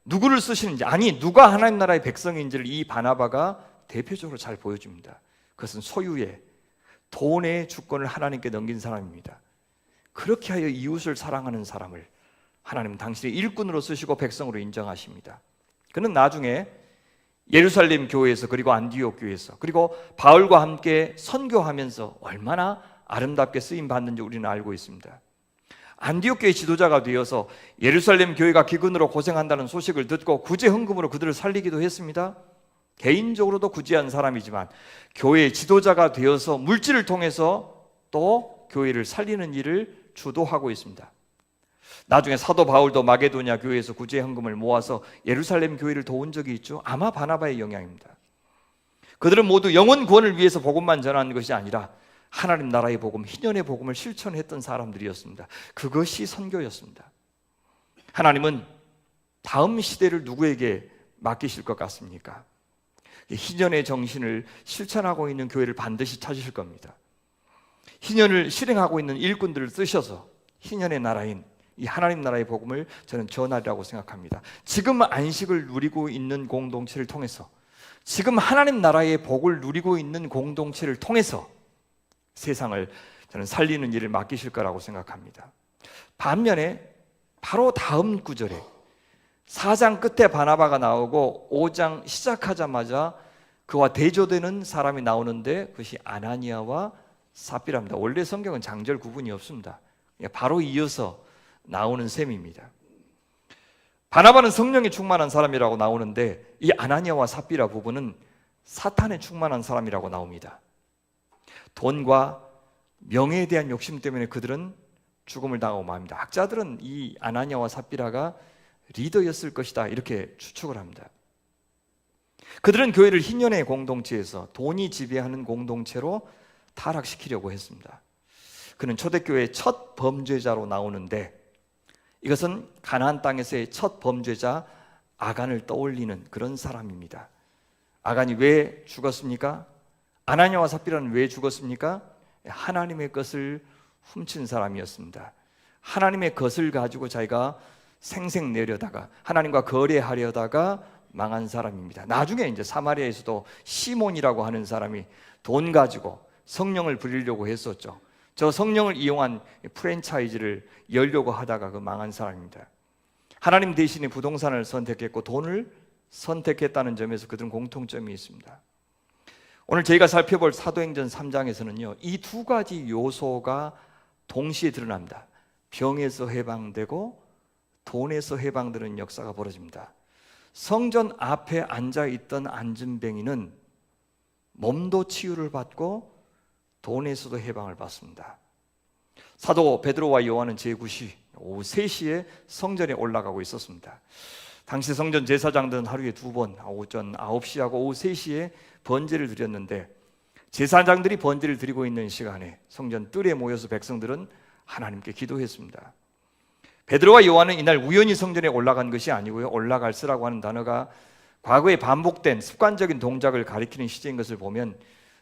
Speaker 1: 누구를 쓰시는지, 아니 누가 하나님 나라의 백성인지를 이 바나바가 대표적으로 잘 보여줍니다. 그것은 소유의, 돈의 주권을 하나님께 넘긴 사람입니다. 그렇게 하여 이웃을 사랑하는 사람을 하나님은 당신의 일꾼으로 쓰시고 백성으로 인정하십니다. 그는 나중에 예루살렘 교회에서, 그리고 안디옥 교회에서, 그리고 바울과 함께 선교하면서 얼마나 아름답게 쓰임 받는지 우리는 알고 있습니다. 안디옥 교회 지도자가 되어서 예루살렘 교회가 기근으로 고생한다는 소식을 듣고 구제 헌금으로 그들을 살리기도 했습니다. 개인적으로도 구제한 사람이지만 교회의 지도자가 되어서 물질을 통해서 또 교회를 살리는 일을 주도하고 있습니다. 나중에 사도 바울도 마게도냐 교회에서 구제 헌금을 모아서 예루살렘 교회를 도운 적이 있죠. 아마 바나바의 영향입니다. 그들은 모두 영혼 구원을 위해서 복음만 전하는 것이 아니라 하나님 나라의 복음, 희년의 복음을 실천했던 사람들이었습니다. 그것이 선교였습니다. 하나님은 다음 시대를 누구에게 맡기실 것 같습니까? 희년의 정신을 실천하고 있는 교회를 반드시 찾으실 겁니다. 희년을 실행하고 있는 일꾼들을 쓰셔서 희년의 나라인 이 하나님 나라의 복음을 저는 전하리라고 생각합니다. 지금 안식을 누리고 있는 공동체를 통해서, 지금 하나님 나라의 복을 누리고 있는 공동체를 통해서 세상을 저는 살리는 일을 맡기실 거라고 생각합니다. 반면에 바로 다음 구절에 4장 끝에 바나바가 나오고 5장 시작하자마자 그와 대조되는 사람이 나오는데 그것이 아나니아와 삽비라입니다. 원래 성경은 장절 구분이 없습니다. 바로 이어서 나오는 셈입니다. 바나바는 성령이 충만한 사람이라고 나오는데 이 아나니아와 삽비라 부부는 사탄에 충만한 사람이라고 나옵니다. 돈과 명예에 대한 욕심 때문에 그들은 죽음을 당하고 맙니다. 학자들은 이 아나니아와 삽비라가 리더였을 것이다 이렇게 추측을 합니다. 그들은 교회를 희년의 공동체에서 돈이 지배하는 공동체로 타락시키려고 했습니다. 그는 초대교회의 첫 범죄자로 나오는데 이것은 가나안 땅에서의 첫 범죄자 아간을 떠올리는 그런 사람입니다. 아간이 왜 죽었습니까? 아나니아와 삽비라는 왜 죽었습니까? 하나님의 것을 훔친 사람이었습니다. 하나님의 것을 가지고 자기가 생색내려다가 하나님과 거래하려다가 망한 사람입니다. 나중에 이제 사마리아에서도 시몬이라고 하는 사람이 돈 가지고 성령을 부리려고 했었죠. 저 성령을 이용한 프랜차이즈를 열려고 하다가 그 망한 사람입니다. 하나님 대신에 부동산을 선택했고 돈을 선택했다는 점에서 그들은 공통점이 있습니다. 오늘 저희가 살펴볼 사도행전 3장에서는요 이 두 가지 요소가 동시에 드러납니다. 병에서 해방되고 돈에서 해방되는 역사가 벌어집니다. 성전 앞에 앉아있던 안진뱅이는 몸도 치유를 받고 돈에서도 해방을 받습니다. 사도 베드로와 요한은 제9시 오후 3시에 성전에 올라가고 있었습니다. 당시 성전 제사장들은 하루에 2번 오전 9시하고 오후 3시에 번제를 드렸는데 제사장들이 번제를 드리고 있는 시간에 성전 뜰에 모여서 백성들은 하나님께 기도했습니다. 베드로와 요한은 이날 우연히 성전에 올라간 것이 아니고요 올라갈스라고 하는 단어가 과거에 반복된 습관적인 동작을 가리키는 시제인 것을 보면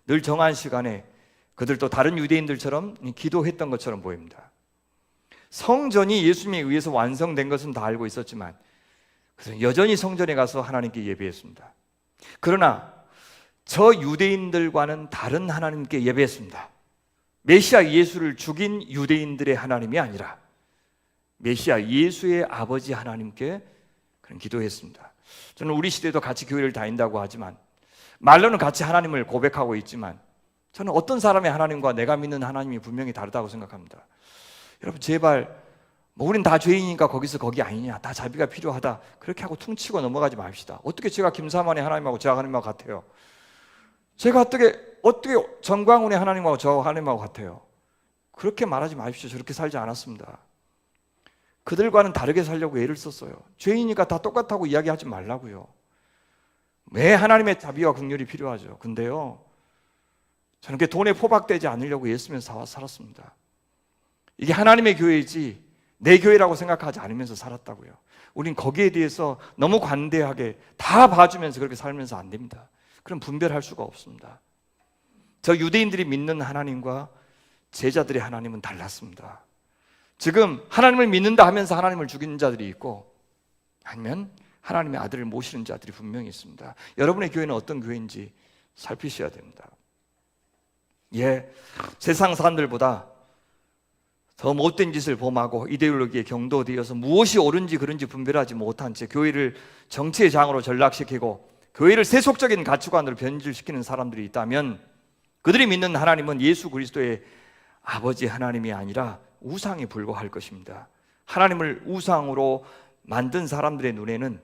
Speaker 1: 늘 정한 시간에 그들도 다른 유대인들처럼 기도했던 것처럼 보입니다. 성전이 예수님에 의해서 완성된 것은 다 알고 있었지만 그래서 여전히 성전에 가서 하나님께 예배했습니다. 그러나 저 유대인들과는 다른 하나님께 예배했습니다. 메시아 예수를 죽인 유대인들의 하나님이 아니라 메시아 예수의 아버지 하나님께 그런 기도했습니다. 저는 우리 시대도 같이 교회를 다닌다고 하지만 말로는 같이 하나님을 고백하고 있지만 저는 어떤 사람의 하나님과 내가 믿는 하나님이 분명히 다르다고 생각합니다. 여러분 제발 우린 다 죄인이니까 거기서 거기 아니냐, 다 자비가 필요하다 그렇게 하고 퉁치고 넘어가지 맙시다. 어떻게 제가 김사만의 하나님하고 저 하나님하고 같아요? 제가 어떻게 정광훈의 하나님하고 저 하나님하고 같아요? 그렇게 말하지 마십시오. 저렇게 살지 않았습니다. 그들과는 다르게 살려고 애를 썼어요. 죄인이니까 다 똑같다고 이야기하지 말라고요. 왜 하나님의 자비와 긍휼이 필요하죠? 근데요 저는 그 돈에 포박되지 않으려고 애쓰면서 살았습니다. 이게 하나님의 교회이지 내 교회라고 생각하지 않으면서 살았다고요. 우린 거기에 대해서 너무 관대하게 다 봐주면서 그렇게 살면서 안 됩니다. 그럼 분별할 수가 없습니다. 저 유대인들이 믿는 하나님과 제자들의 하나님은 달랐습니다. 지금 하나님을 믿는다 하면서 하나님을 죽이는 자들이 있고 아니면 하나님의 아들을 모시는 자들이 분명히 있습니다. 여러분의 교회는 어떤 교회인지 살피셔야 됩니다. 세상 사람들보다 더 못된 짓을 범하고 이데올로기에 경도되어서 무엇이 옳은지 그른지 분별하지 못한 채 교회를 정치의 장으로 전락시키고 교회를 세속적인 가치관으로 변질시키는 사람들이 있다면 그들이 믿는 하나님은 예수 그리스도의 아버지 하나님이 아니라 우상에 불과할 것입니다. 하나님을 우상으로 만든 사람들의 눈에는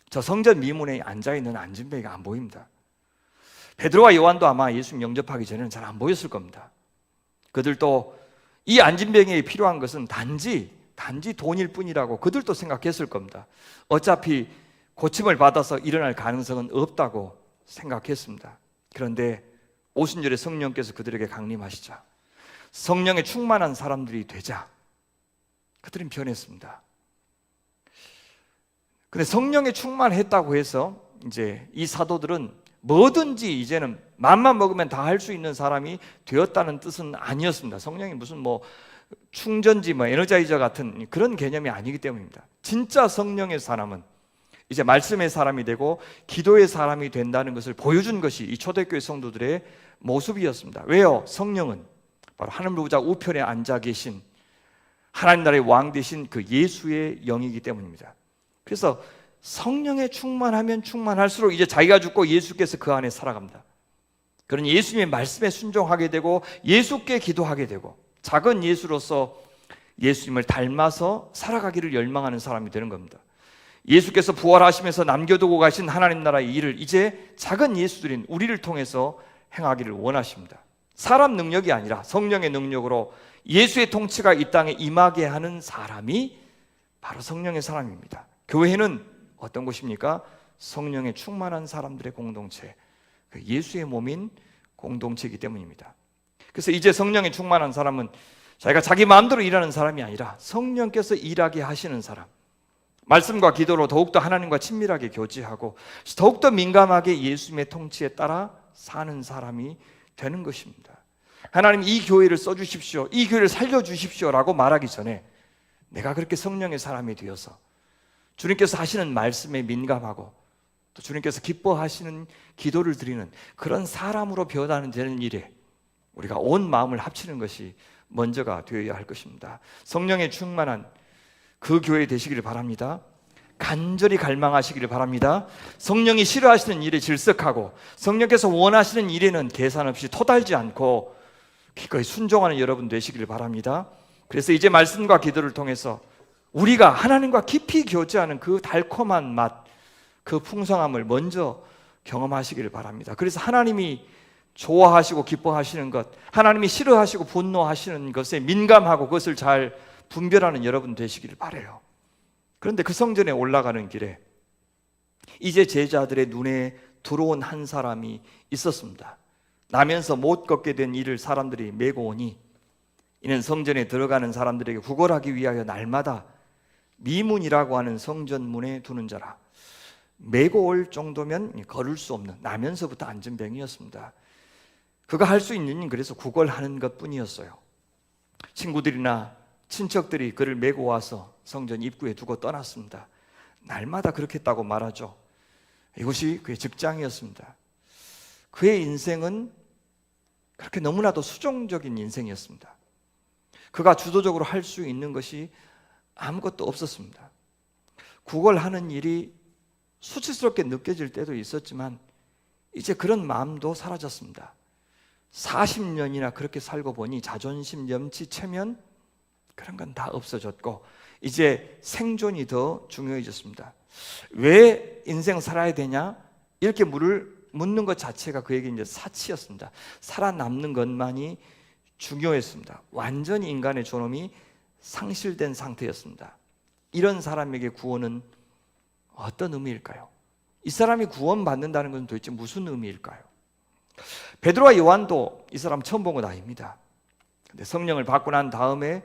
Speaker 1: 저 성전 미문에 앉아있는 안진뱅이가 안 보입니다. 베드로와 요한도 아마 예수님 영접하기 전에는 잘 안 보였을 겁니다. 그들도 이 안진뱅이에 필요한 것은 단지 돈일 뿐이라고 그들도 생각했을 겁니다. 어차피 고침을 받아서 일어날 가능성은 없다고 생각했습니다. 그런데 오순절에 성령께서 그들에게 강림하시자 성령에 충만한 사람들이 되자 그들은 변했습니다. 근데 성령에 충만했다고 해서 이제 이 사도들은 뭐든지 이제는 맘만 먹으면 다 할 수 있는 사람이 되었다는 뜻은 아니었습니다. 성령이 무슨 충전지 에너자이저 같은 그런 개념이 아니기 때문입니다. 진짜 성령의 사람은 이제 말씀의 사람이 되고 기도의 사람이 된다는 것을 보여준 것이 이 초대교회 성도들의 모습이었습니다. 왜요? 성령은 바로 하늘 보좌 우편에 앉아 계신 하나님 나라의 왕 되신 그 예수의 영이기 때문입니다. 그래서 성령에 충만하면 충만할수록 이제 자기가 죽고 예수께서 그 안에 살아갑니다. 그런 예수님의 말씀에 순종하게 되고 예수께 기도하게 되고 작은 예수로서 예수님을 닮아서 살아가기를 열망하는 사람이 되는 겁니다. 예수께서 부활하시면서 남겨두고 가신 하나님 나라의 일을 이제 작은 예수들인 우리를 통해서 행하기를 원하십니다. 사람 능력이 아니라 성령의 능력으로 예수의 통치가 이 땅에 임하게 하는 사람이 바로 성령의 사람입니다. 교회는 어떤 곳입니까? 성령에 충만한 사람들의 공동체, 예수의 몸인 공동체이기 때문입니다. 그래서 이제 성령에 충만한 사람은 자기가 자기 마음대로 일하는 사람이 아니라 성령께서 일하게 하시는 사람, 말씀과 기도로 더욱더 하나님과 친밀하게 교제하고 더욱더 민감하게 예수님의 통치에 따라 사는 사람이 되는 것입니다. 하나님 이 교회를 써주십시오, 이 교회를 살려주십시오 라고 말하기 전에 내가 그렇게 성령의 사람이 되어서 주님께서 하시는 말씀에 민감하고 또 주님께서 기뻐하시는 기도를 드리는 그런 사람으로 변화되는 일에 우리가 온 마음을 합치는 것이 먼저가 되어야 할 것입니다. 성령에 충만한 그 교회 되시기를 바랍니다. 간절히 갈망하시기를 바랍니다. 성령이 싫어하시는 일에 질색하고 성령께서 원하시는 일에는 계산 없이 토달지 않고 기꺼이 순종하는 여러분 되시기를 바랍니다. 그래서 이제 말씀과 기도를 통해서 우리가 하나님과 깊이 교제하는 그 달콤한 맛, 그 풍성함을 먼저 경험하시기를 바랍니다. 그래서 하나님이 좋아하시고 기뻐하시는 것, 하나님이 싫어하시고 분노하시는 것에 민감하고 그것을 잘 분별하는 여러분 되시기를 바라요. 그런데 그 성전에 올라가는 길에 이제 제자들의 눈에 들어온 한 사람이 있었습니다. 나면서 못 걷게 된 이를 사람들이 메고 오니 이는 성전에 들어가는 사람들에게 구걸하기 위하여 날마다 미문이라고 하는 성전문에 두는 자라. 메고 올 정도면 걸을 수 없는 나면서부터 안전병이었습니다. 그가 할 수 있는 일은 그래서 구걸하는 것뿐이었어요. 친구들이나 친척들이 그를 메고 와서 성전 입구에 두고 떠났습니다. 날마다 그렇게 했다고 말하죠. 이것이 그의 직장이었습니다. 그의 인생은 그렇게 너무나도 수종적인 인생이었습니다. 그가 주도적으로 할 수 있는 것이 아무것도 없었습니다. 구걸하는 일이 수치스럽게 느껴질 때도 있었지만 이제 그런 마음도 사라졌습니다. 40년이나 그렇게 살고 보니 자존심, 염치, 체면 그런 건 다 없어졌고 이제 생존이 더 중요해졌습니다. 왜 인생 살아야 되냐? 이렇게 묻는 것 자체가 그에게 이제 사치였습니다. 살아남는 것만이 중요했습니다. 완전히 인간의 존엄이 상실된 상태였습니다. 이런 사람에게 구원은 어떤 의미일까요? 이 사람이 구원받는다는 것은 도대체 무슨 의미일까요? 베드로와 요한도 이 사람 처음 본 건 아닙니다. 근데 성령을 받고 난 다음에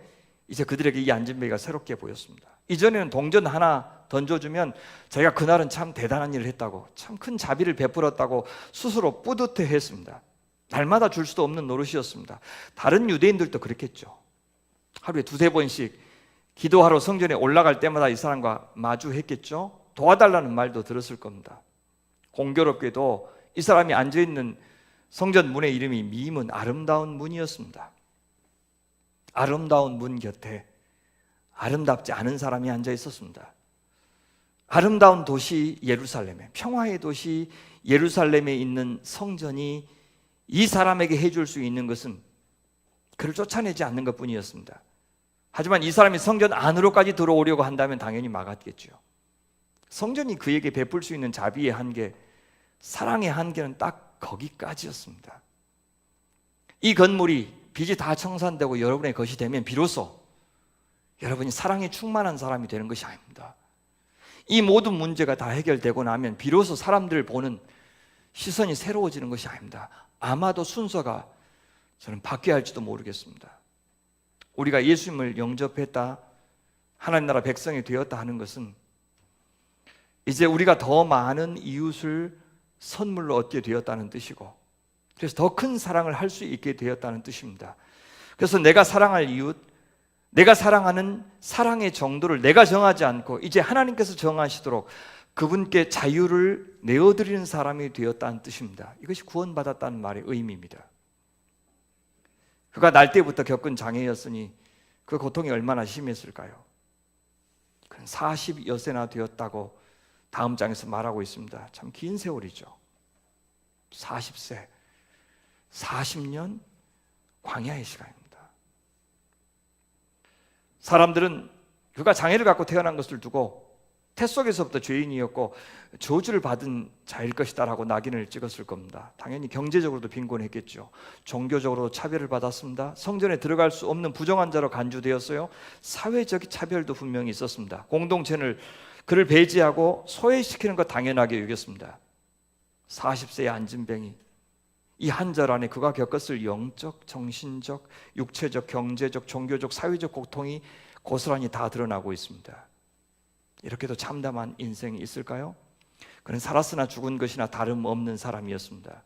Speaker 1: 이제 그들에게 이 안전뱅이가 새롭게 보였습니다. 이전에는 동전 하나 던져주면 자기가 그날은 참 대단한 일을 했다고, 참 큰 자비를 베풀었다고 스스로 뿌듯해했습니다. 날마다 줄 수도 없는 노릇이었습니다. 다른 유대인들도 그랬겠죠. 하루에 두세 번씩 기도하러 성전에 올라갈 때마다 이 사람과 마주했겠죠. 도와달라는 말도 들었을 겁니다. 공교롭게도 이 사람이 앉아있는 성전 문의 이름이 미문, 아름다운 문이었습니다. 아름다운 문 곁에 아름답지 않은 사람이 앉아 있었습니다. 아름다운 도시 예루살렘에, 평화의 도시 예루살렘에 있는 성전이 이 사람에게 해줄 수 있는 것은 그를 쫓아내지 않는 것뿐이었습니다. 하지만 이 사람이 성전 안으로까지 들어오려고 한다면 당연히 막았겠죠. 성전이 그에게 베풀 수 있는 자비의 한계, 사랑의 한계는 딱 거기까지였습니다. 이 건물이 빚이 다 청산되고 여러분의 것이 되면 비로소 여러분이 사랑에 충만한 사람이 되는 것이 아닙니다. 이 모든 문제가 다 해결되고 나면 비로소 사람들 보는 시선이 새로워지는 것이 아닙니다. 아마도 순서가 저는 바뀌어야 할지도 모르겠습니다. 우리가 예수님을 영접했다, 하나님 나라 백성이 되었다 하는 것은 이제 우리가 더 많은 이웃을 선물로 얻게 되었다는 뜻이고, 그래서 더 큰 사랑을 할 수 있게 되었다는 뜻입니다. 그래서 내가 사랑할 이웃, 내가 사랑하는 사랑의 정도를 내가 정하지 않고 이제 하나님께서 정하시도록 그분께 자유를 내어드리는 사람이 되었다는 뜻입니다. 이것이 구원받았다는 말의 의미입니다. 그가 날 때부터 겪은 장애였으니 그 고통이 얼마나 심했을까요? 그는 40여 세나 되었다고 다음 장에서 말하고 있습니다. 참 긴 세월이죠. 40세, 40년 광야의 시간입니다. 사람들은 그가 장애를 갖고 태어난 것을 두고 태 속에서부터 죄인이었고 저주를 받은 자일 것이다라고 낙인을 찍었을 겁니다. 당연히 경제적으로도 빈곤했겠죠. 종교적으로도 차별을 받았습니다. 성전에 들어갈 수 없는 부정한 자로 간주되었어요. 사회적 차별도 분명히 있었습니다. 공동체는 그를 배제하고 소외시키는 것 당연하게 여겼습니다. 40세의 안진뱅이, 이 한 절 안에 그가 겪었을 영적, 정신적, 육체적, 경제적, 종교적, 사회적 고통이 고스란히 다 드러나고 있습니다. 이렇게도 참담한 인생이 있을까요? 그는 살았으나 죽은 것이나 다름없는 사람이었습니다.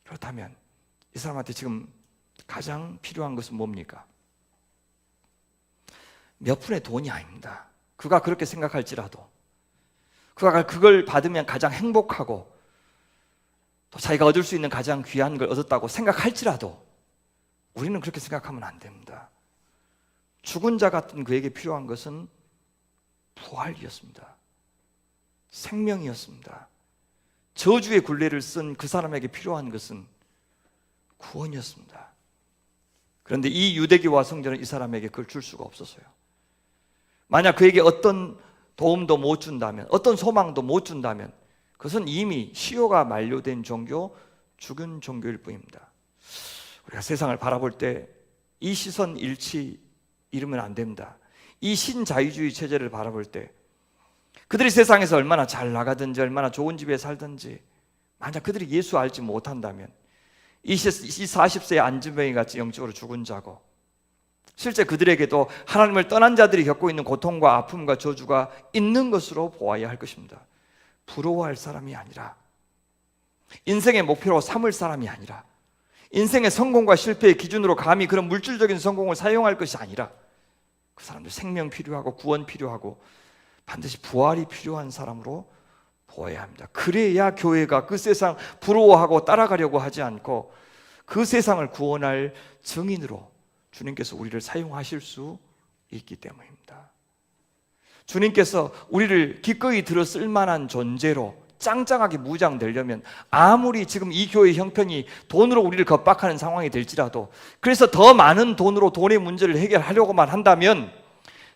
Speaker 1: 그렇다면 이 사람한테 지금 가장 필요한 것은 뭡니까? 몇 푼의 돈이 아닙니다. 그가 그렇게 생각할지라도, 그가 그걸 받으면 가장 행복하고 또 자기가 얻을 수 있는 가장 귀한 걸 얻었다고 생각할지라도 우리는 그렇게 생각하면 안 됩니다. 죽은 자 같은 그에게 필요한 것은 부활이었습니다. 생명이었습니다. 저주의 굴레를 쓴 그 사람에게 필요한 것은 구원이었습니다. 그런데 이 유대교와 성전은 이 사람에게 그걸 줄 수가 없었어요. 만약 그에게 어떤 도움도 못 준다면, 어떤 소망도 못 준다면 그것은 이미 시효가 만료된 종교, 죽은 종교일 뿐입니다. 우리가 세상을 바라볼 때 이 시선 일치 잃으면 안 됩니다. 이 신자유주의 체제를 바라볼 때 그들이 세상에서 얼마나 잘 나가든지 얼마나 좋은 집에 살든지 만약 그들이 예수 알지 못한다면 이 40세의 안진뱅이 같이 영적으로 죽은 자고 실제 그들에게도 하나님을 떠난 자들이 겪고 있는 고통과 아픔과 저주가 있는 것으로 보아야 할 것입니다. 부러워할 사람이 아니라, 인생의 목표로 삼을 사람이 아니라, 인생의 성공과 실패의 기준으로 감히 그런 물질적인 성공을 사용할 것이 아니라 그 사람들 생명 필요하고 구원 필요하고 반드시 부활이 필요한 사람으로 보아야 합니다. 그래야 교회가 그 세상 부러워하고 따라가려고 하지 않고 그 세상을 구원할 증인으로 주님께서 우리를 사용하실 수 있기 때문입니다. 주님께서 우리를 기꺼이 들어 쓸 만한 존재로 짱짱하게 무장되려면 아무리 지금 이 교회의 형편이 돈으로 우리를 겁박하는 상황이 될지라도, 그래서 더 많은 돈으로 돈의 문제를 해결하려고만 한다면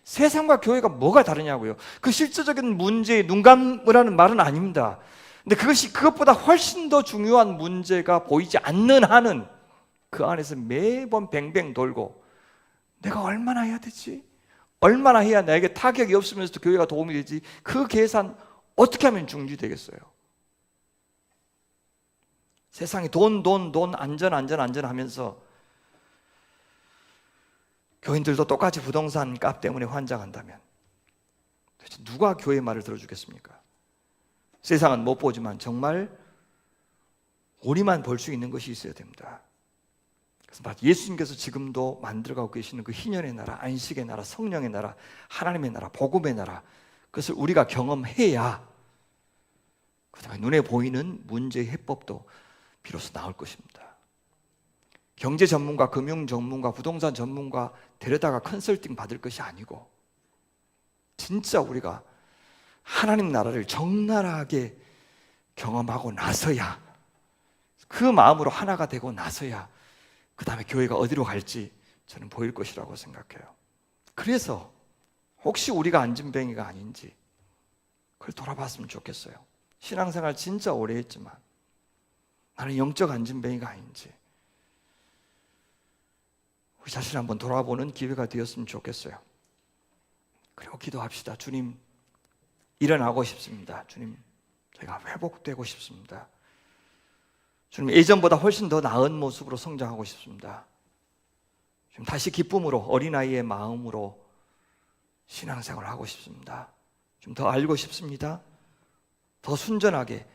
Speaker 1: 세상과 교회가 뭐가 다르냐고요. 그 실질적인 문제에 눈 감으라는 말은 아닙니다. 근데 그것보다 훨씬 더 중요한 문제가 보이지 않는 한은 그 안에서 매번 뱅뱅 돌고 내가 얼마나 해야 되지? 얼마나 해야 나에게 타격이 없으면서도 교회가 도움이 되지? 그 계산 어떻게 하면 중지되겠어요? 세상이 돈 안전 하면서 교인들도 똑같이 부동산 값 때문에 환장한다면 도대체 누가 교회 말을 들어주겠습니까? 세상은 못 보지만 정말 우리만 볼 수 있는 것이 있어야 됩니다. 그래서 예수님께서 지금도 만들어가고 계시는 그 희년의 나라, 안식의 나라, 성령의 나라, 하나님의 나라, 복음의 나라, 그것을 우리가 경험해야 그 다음에 눈에 보이는 문제의 해법도 비로소 나올 것입니다. 경제 전문가, 금융 전문가, 부동산 전문가 데려다가 컨설팅 받을 것이 아니고 진짜 우리가 하나님 나라를 적나라하게 경험하고 나서야, 그 마음으로 하나가 되고 나서야 그 다음에 교회가 어디로 갈지 저는 보일 것이라고 생각해요. 그래서 혹시 우리가 안진뱅이가 아닌지 그걸 돌아봤으면 좋겠어요. 신앙생활 진짜 오래 했지만 나는 영적 안진뱅이가 아닌지 우리 자신을 한번 돌아보는 기회가 되었으면 좋겠어요. 그리고 기도합시다. 주님, 일어나고 싶습니다. 주님, 제가 회복되고 싶습니다. 주님, 예전보다 훨씬 더 나은 모습으로 성장하고 싶습니다. 좀 다시 기쁨으로, 어린아이의 마음으로 신앙생활을 하고 싶습니다. 좀 더 알고 싶습니다. 더 순전하게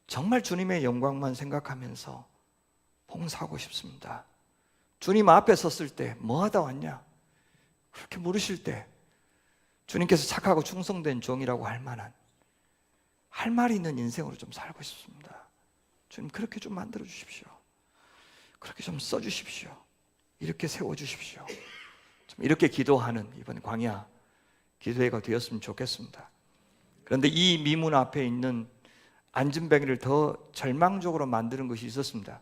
Speaker 1: 정말 주님의 영광만 생각하면서 봉사하고 싶습니다. 주님 앞에 섰을 때 뭐 하다 왔냐? 그렇게 물으실 때 주님께서 착하고 충성된 종이라고 할 만한, 할 말이 있는 인생으로 좀 살고 싶습니다. 주님, 그렇게 좀 만들어 주십시오. 그렇게 좀 써 주십시오. 이렇게 세워 주십시오. 좀 이렇게 기도하는 이번 광야 기도회가 되었으면 좋겠습니다. 그런데 이 미문 앞에 있는 안진뱅이를 더 절망적으로 만드는 것이 있었습니다.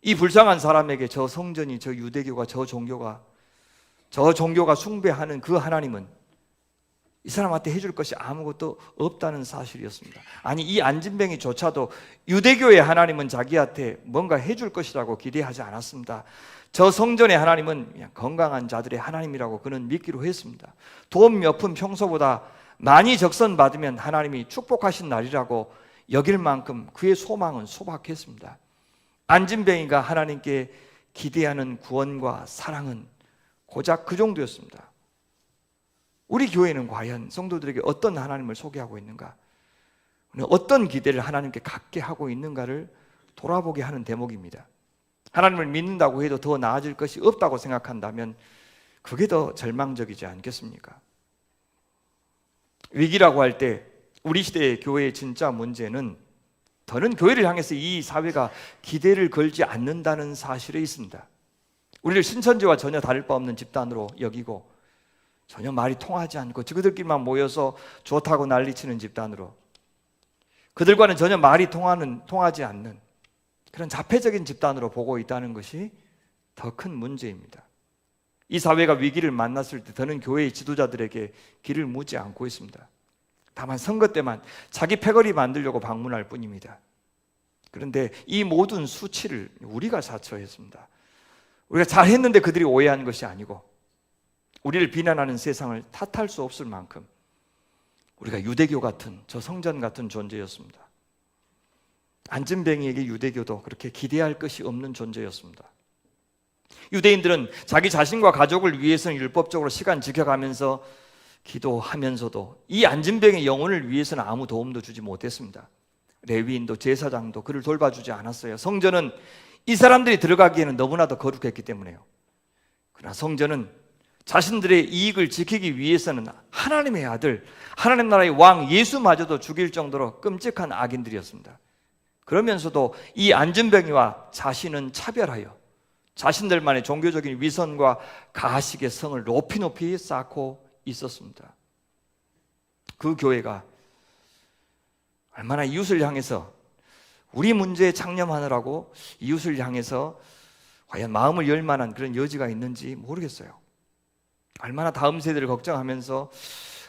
Speaker 1: 이 불쌍한 사람에게 저 성전이, 저 유대교가, 저 종교가 숭배하는 그 하나님은 이 사람한테 해줄 것이 아무것도 없다는 사실이었습니다. 아니, 이 안진뱅이조차도 유대교의 하나님은 자기한테 뭔가 해줄 것이라고 기대하지 않았습니다. 저 성전의 하나님은 그냥 건강한 자들의 하나님이라고 그는 믿기로 했습니다. 돈 몇 푼 평소보다 많이 적선받으면 하나님이 축복하신 날이라고 여길 만큼 그의 소망은 소박했습니다. 안진뱅이가 하나님께 기대하는 구원과 사랑은 고작 그 정도였습니다. 우리 교회는 과연 성도들에게 어떤 하나님을 소개하고 있는가? 어떤 기대를 하나님께 갖게 하고 있는가를 돌아보게 하는 대목입니다. 하나님을 믿는다고 해도 더 나아질 것이 없다고 생각한다면 그게 더 절망적이지 않겠습니까? 위기라고 할 때 우리 시대의 교회의 진짜 문제는 더는 교회를 향해서 이 사회가 기대를 걸지 않는다는 사실에 있습니다. 우리를 신천지와 전혀 다를 바 없는 집단으로 여기고 전혀 말이 통하지 않고 그들끼리만 모여서 좋다고 난리치는 집단으로, 그들과는 전혀 말이 통하지 않는 그런 자폐적인 집단으로 보고 있다는 것이 더 큰 문제입니다. 이 사회가 위기를 만났을 때 더는 교회의 지도자들에게 길을 묻지 않고 있습니다. 다만 선거 때만 자기 패거리 만들려고 방문할 뿐입니다. 그런데 이 모든 수치를 우리가 자처했습니다. 우리가 잘했는데 그들이 오해한 것이 아니고, 우리를 비난하는 세상을 탓할 수 없을 만큼 우리가 유대교 같은, 저 성전 같은 존재였습니다. 안진뱅이에게 유대교도 그렇게 기대할 것이 없는 존재였습니다. 유대인들은 자기 자신과 가족을 위해서는 율법적으로 시간 지켜가면서 기도하면서도 이 안진뱅이의 영혼을 위해서는 아무 도움도 주지 못했습니다. 레위인도 제사장도 그를 돌봐주지 않았어요. 성전은 이 사람들이 들어가기에는 너무나도 거룩했기 때문에요. 그러나 성전은 자신들의 이익을 지키기 위해서는 하나님의 아들, 하나님 나라의 왕 예수마저도 죽일 정도로 끔찍한 악인들이었습니다. 그러면서도 이 안진뱅이와 자신은 차별하여 자신들만의 종교적인 위선과 가식의 성을 높이 쌓고 있었습니다. 그 교회가 얼마나 이웃을 향해서 우리 문제에 창념하느라고 이웃을 향해서 과연 마음을 열 만한 그런 여지가 있는지 모르겠어요. 얼마나 다음 세대를 걱정하면서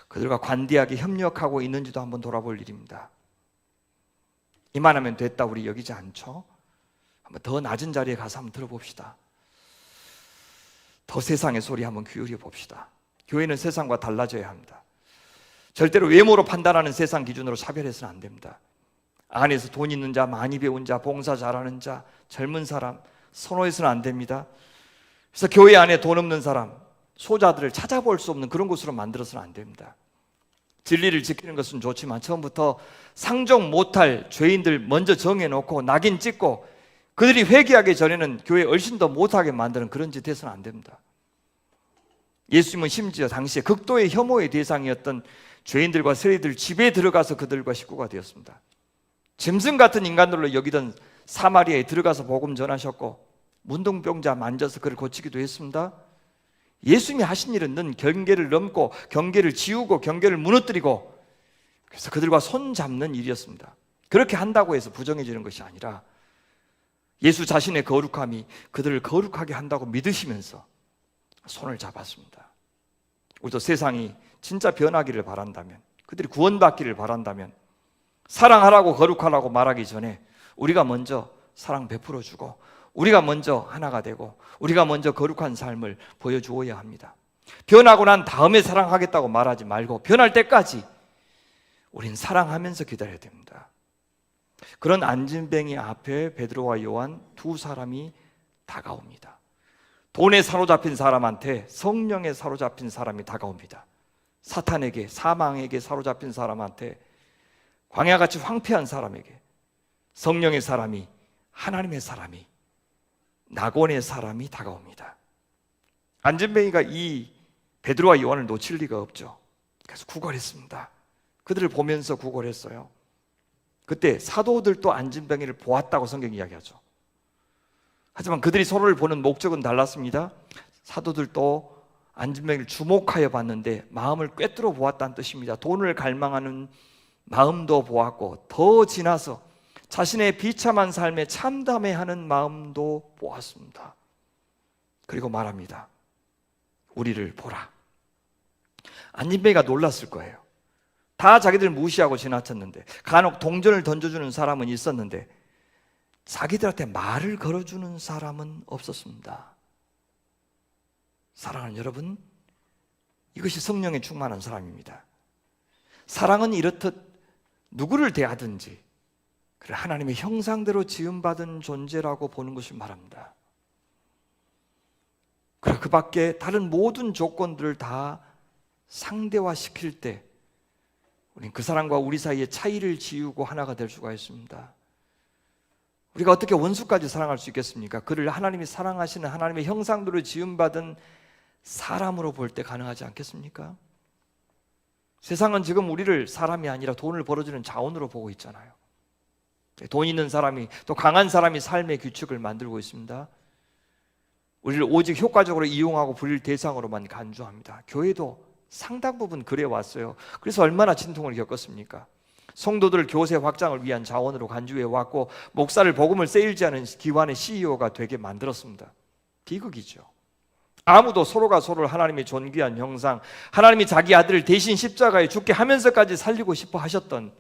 Speaker 1: 그들과 관대하게 협력하고 있는지도 한번 돌아볼 일입니다. 이만하면 됐다 우리 여기지 않죠? 한번 더 낮은 자리에 가서 한번 들어봅시다. 더 세상의 소리 한번 기울여 봅시다. 교회는 세상과 달라져야 합니다. 절대로 외모로 판단하는 세상 기준으로 차별해서는 안 됩니다. 안에서 돈 있는 자, 많이 배운 자, 봉사 잘하는 자, 젊은 사람 선호해서는 안 됩니다. 그래서 교회 안에 돈 없는 사람, 소자들을 찾아볼 수 없는 그런 곳으로 만들어서는 안 됩니다. 진리를 지키는 것은 좋지만 처음부터 상종 못할 죄인들 먼저 정해놓고 낙인 찍고 그들이 회개하기 전에는 교회 훨씬 더 못하게 만드는 그런 짓 해서는 안 됩니다. 예수님은 심지어 당시에 극도의 혐오의 대상이었던 죄인들과 세리들 집에 들어가서 그들과 식구가 되었습니다. 짐승 같은 인간들로 여기던 사마리아에 들어가서 복음 전하셨고 문둥병자 만져서 그를 고치기도 했습니다. 예수님이 하신 일은 는 경계를 넘고 경계를 지우고 경계를 무너뜨리고 그래서 그들과 손 잡는 일이었습니다. 그렇게 한다고 해서 부정해지는 것이 아니라 예수 자신의 거룩함이 그들을 거룩하게 한다고 믿으시면서 손을 잡았습니다. 우리도 세상이 진짜 변하기를 바란다면, 그들이 구원받기를 바란다면 사랑하라고 거룩하라고 말하기 전에 우리가 먼저 사랑 베풀어 주고 우리가 먼저 하나가 되고 우리가 먼저 거룩한 삶을 보여주어야 합니다. 변하고 난 다음에 사랑하겠다고 말하지 말고 변할 때까지 우린 사랑하면서 기다려야 됩니다. 그런 안진뱅이 앞에 베드로와 요한 두 사람이 다가옵니다. 돈에 사로잡힌 사람한테 성령에 사로잡힌 사람이 다가옵니다. 사탄에게, 사망에게 사로잡힌 사람한테, 광야같이 황폐한 사람에게 성령의 사람이, 하나님의 사람이, 낙원의 사람이 다가옵니다. 안진뱅이가 이 베드로와 요한을 놓칠 리가 없죠. 그래서 구걸했습니다. 그들을 보면서 구걸했어요. 그때 사도들도 안진뱅이를 보았다고 성경이 이야기하죠. 하지만 그들이 서로를 보는 목적은 달랐습니다. 사도들도 안진뱅이를 주목하여 봤는데 마음을 꿰뚫어 보았다는 뜻입니다. 돈을 갈망하는 마음도 보았고 더 지나서 자신의 비참한 삶에 참담해하는 마음도 보았습니다. 그리고 말합니다. 우리를 보라. 안진뱅이가 놀랐을 거예요. 다 자기들 무시하고 지나쳤는데, 간혹 동전을 던져주는 사람은 있었는데 자기들한테 말을 걸어주는 사람은 없었습니다. 사랑하는 여러분, 이것이 성령에 충만한 사람입니다. 사랑은 이렇듯 누구를 대하든지 그래 하나님의 형상대로 지음받은 존재라고 보는 것을 말합니다. 그래 그 밖에 다른 모든 조건들을 다 상대화시킬 때 우리는 그 사람과 우리 사이의 차이를 지우고 하나가 될 수가 있습니다. 우리가 어떻게 원수까지 사랑할 수 있겠습니까? 그를 하나님이 사랑하시는 하나님의 형상대로 지음받은 사람으로 볼 때 가능하지 않겠습니까? 세상은 지금 우리를 사람이 아니라 돈을 벌어주는 자원으로 보고 있잖아요. 돈 있는 사람이, 또 강한 사람이 삶의 규칙을 만들고 있습니다. 우리를 오직 효과적으로 이용하고 부릴 대상으로만 간주합니다. 교회도 상당 부분 그래 왔어요. 그래서 얼마나 진통을 겪었습니까? 성도들 교세 확장을 위한 자원으로 간주해 왔고, 목사를 복음을 세일지 하는 기관의 CEO가 되게 만들었습니다. 비극이죠. 아무도 서로가 서로를 하나님의 존귀한 형상, 하나님이 자기 아들을 대신 십자가에 죽게 하면서까지 살리고 싶어 하셨던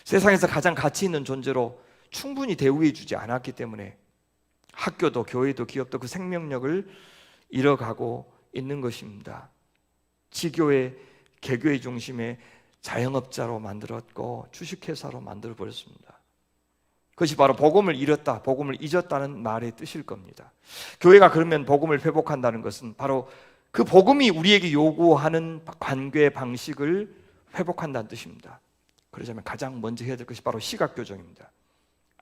Speaker 1: 세상에서 가장 가치 있는 존재로 충분히 대우해 주지 않았기 때문에 학교도 교회도 기업도 그 생명력을 잃어가고 있는 것입니다. 지교회, 개교의 중심에 자영업자로 만들었고 주식회사로 만들어버렸습니다. 그것이 바로 복음을 잃었다, 복음을 잊었다는 말의 뜻일 겁니다. 교회가 그러면 복음을 회복한다는 것은 바로 그 복음이 우리에게 요구하는 관계 방식을 회복한다는 뜻입니다. 그러자면 가장 먼저 해야 될 것이 바로 시각교정입니다.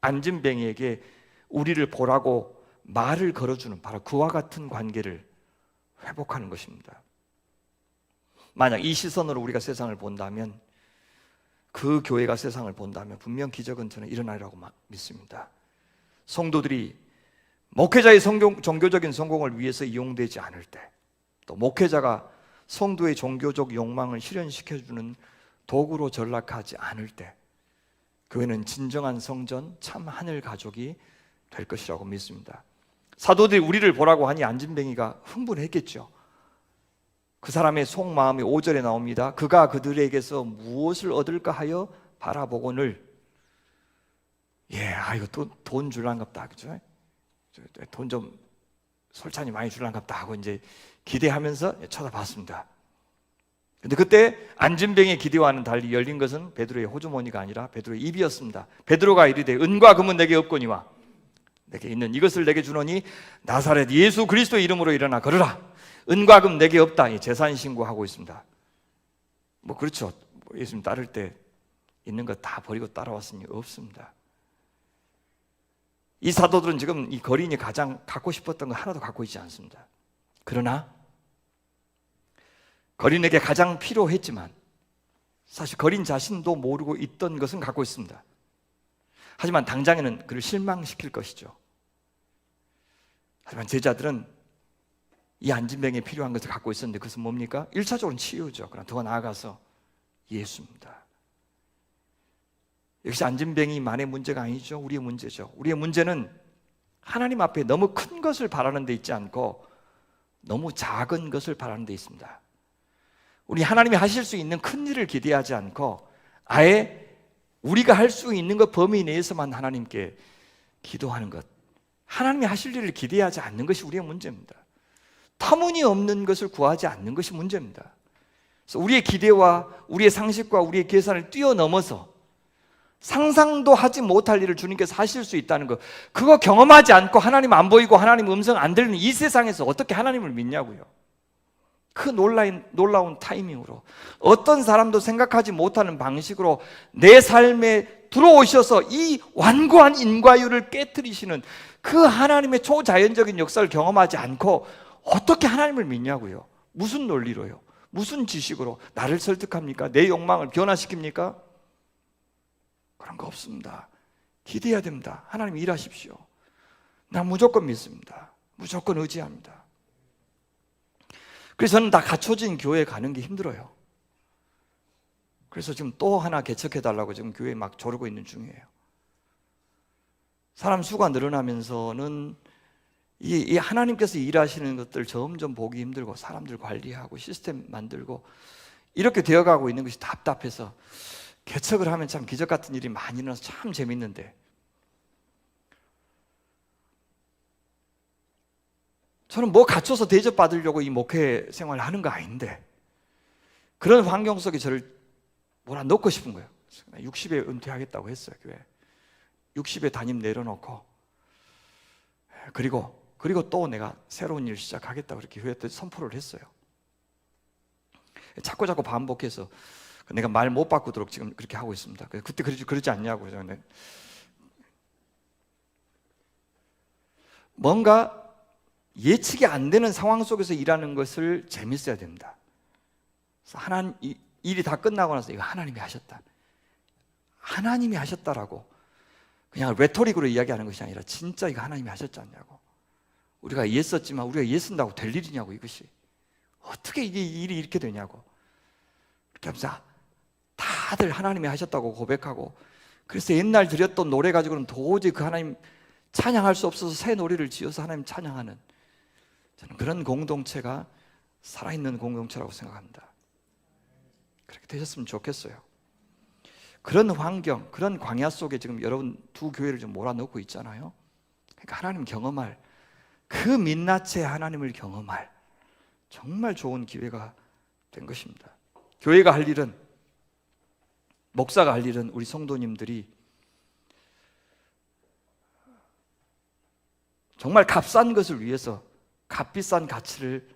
Speaker 1: 안진뱅이에게 우리를 보라고 말을 걸어주는 바로 그와 같은 관계를 회복하는 것입니다. 만약 이 시선으로 우리가 세상을 본다면, 그 교회가 세상을 본다면 분명 기적은 저는 일어나리라고 믿습니다. 성도들이 목회자의 종교적인 성공을 위해서 이용되지 않을 때, 또 목회자가 성도의 종교적 욕망을 실현시켜주는 도구로 전락하지 않을 때, 교회는 진정한 성전, 참 하늘 가족이 될 것이라고 믿습니다. 사도들이 우리를 보라고 하니 안진뱅이가 흥분했겠죠. 그 사람의 속마음이 5절에 나옵니다. 그가 그들에게서 무엇을 얻을까 하여 바라보거늘, 이거 또 돈 줄란갑다, 그죠? 돈 좀 솔찬히 많이 줄란갑다 하고 이제 기대하면서 쳐다봤습니다. 근데 그때 안진뱅이의 기대와는 달리 열린 것은 베드로의 호주머니가 아니라 베드로의 입이었습니다. 베드로가 이르되 은과 금은 내게 없거니와 내게 있는 이것을 내게 주노니 나사렛 예수 그리스도의 이름으로 일어나 걸으라. 은과 금 내게 없다. 재산 신고하고 있습니다. 그렇죠. 예수님 따를 때 있는 거 다 버리고 따라왔으니 없습니다. 이 사도들은 지금 이 거린이 가장 갖고 싶었던 거 하나도 갖고 있지 않습니다. 그러나 거린에게 가장 필요했지만 사실 거린 자신도 모르고 있던 것은 갖고 있습니다. 하지만 당장에는 그를 실망시킬 것이죠. 하지만 제자들은 이 안진뱅이에 필요한 것을 갖고 있었는데 그것은 뭡니까? 1차적으로는 치유죠. 그러나 더 나아가서 예수입니다. 역시 안진뱅이만의 문제가 아니죠. 우리의 문제죠. 우리의 문제는 하나님 앞에 너무 큰 것을 바라는 데 있지 않고 너무 작은 것을 바라는 데 있습니다. 우리 하나님이 하실 수 있는 큰 일을 기대하지 않고 아예 우리가 할 수 있는 것 범위 내에서만 하나님께 기도하는 것, 하나님이 하실 일을 기대하지 않는 것이 우리의 문제입니다. 터무니없는 것을 구하지 않는 것이 문제입니다. 그래서 우리의 기대와 우리의 상식과 우리의 계산을 뛰어넘어서 상상도 하지 못할 일을 주님께서 하실 수 있다는 것, 그거 경험하지 않고 하나님 안 보이고 하나님 음성 안 들리는 이 세상에서 어떻게 하나님을 믿냐고요. 그 놀라운 타이밍으로 어떤 사람도 생각하지 못하는 방식으로 내 삶에 들어오셔서 이 완고한 인과율을 깨트리시는 그 하나님의 초자연적인 역사를 경험하지 않고 어떻게 하나님을 믿냐고요. 무슨 논리로요? 무슨 지식으로 나를 설득합니까? 내 욕망을 변화시킵니까? 그런 거 없습니다. 기대해야 됩니다. 하나님 일하십시오. 나 무조건 믿습니다. 무조건 의지합니다. 그래서 저는 다 갖춰진 교회에 가는 게 힘들어요. 그래서 지금 또 하나 개척해달라고 지금 교회에 막 조르고 있는 중이에요. 사람 수가 늘어나면서는 이 하나님께서 일하시는 것들 점점 보기 힘들고 사람들 관리하고 시스템 만들고 이렇게 되어가고 있는 것이 답답해서 개척을 하면 참 기적 같은 일이 많이 일어나서 참 재밌는데 저는 뭐 갖춰서 대접받으려고 이 목회 생활을 하는 거 아닌데 그런 환경 속에 저를 몰아넣고 싶은 거예요. 60에 은퇴하겠다고 했어요. 교회 60에 담임 내려놓고 그리고 또 내가 새로운 일 시작하겠다 그렇게 교회 때 선포를 했어요. 자꾸 반복해서 내가 말 못 바꾸도록 지금 그렇게 하고 있습니다. 그때 그러지 않냐고. 저는 뭔가 예측이 안 되는 상황 속에서 일하는 것을 재밌어야 됩니다. 하나님 일이 다 끝나고 나서 이거 하나님이 하셨다. 하나님이 하셨다라고 그냥 레토릭으로 이야기하는 것이 아니라 진짜 이거 하나님이 하셨지 않냐고. 우리가 애썼지만 우리가 애쓴다고 될 일이냐고. 이것이 어떻게 이게 일이 이렇게 되냐고. 그렇게 하면서 다들 하나님이 하셨다고 고백하고 그래서 옛날 드렸던 노래 가지고는 도저히 그 하나님 찬양할 수 없어서 새 노래를 지어서 하나님 찬양하는 저는 그런 공동체가 살아있는 공동체라고 생각합니다. 그렇게 되셨으면 좋겠어요. 그런 환경, 그런 광야 속에 지금 여러분 두 교회를 좀 몰아넣고 있잖아요. 그러니까 하나님 경험할 그 민낯의 하나님을 경험할 정말 좋은 기회가 된 것입니다. 교회가 할 일은 목사가 할 일은 우리 성도님들이 정말 값싼 것을 위해서 값비싼 가치를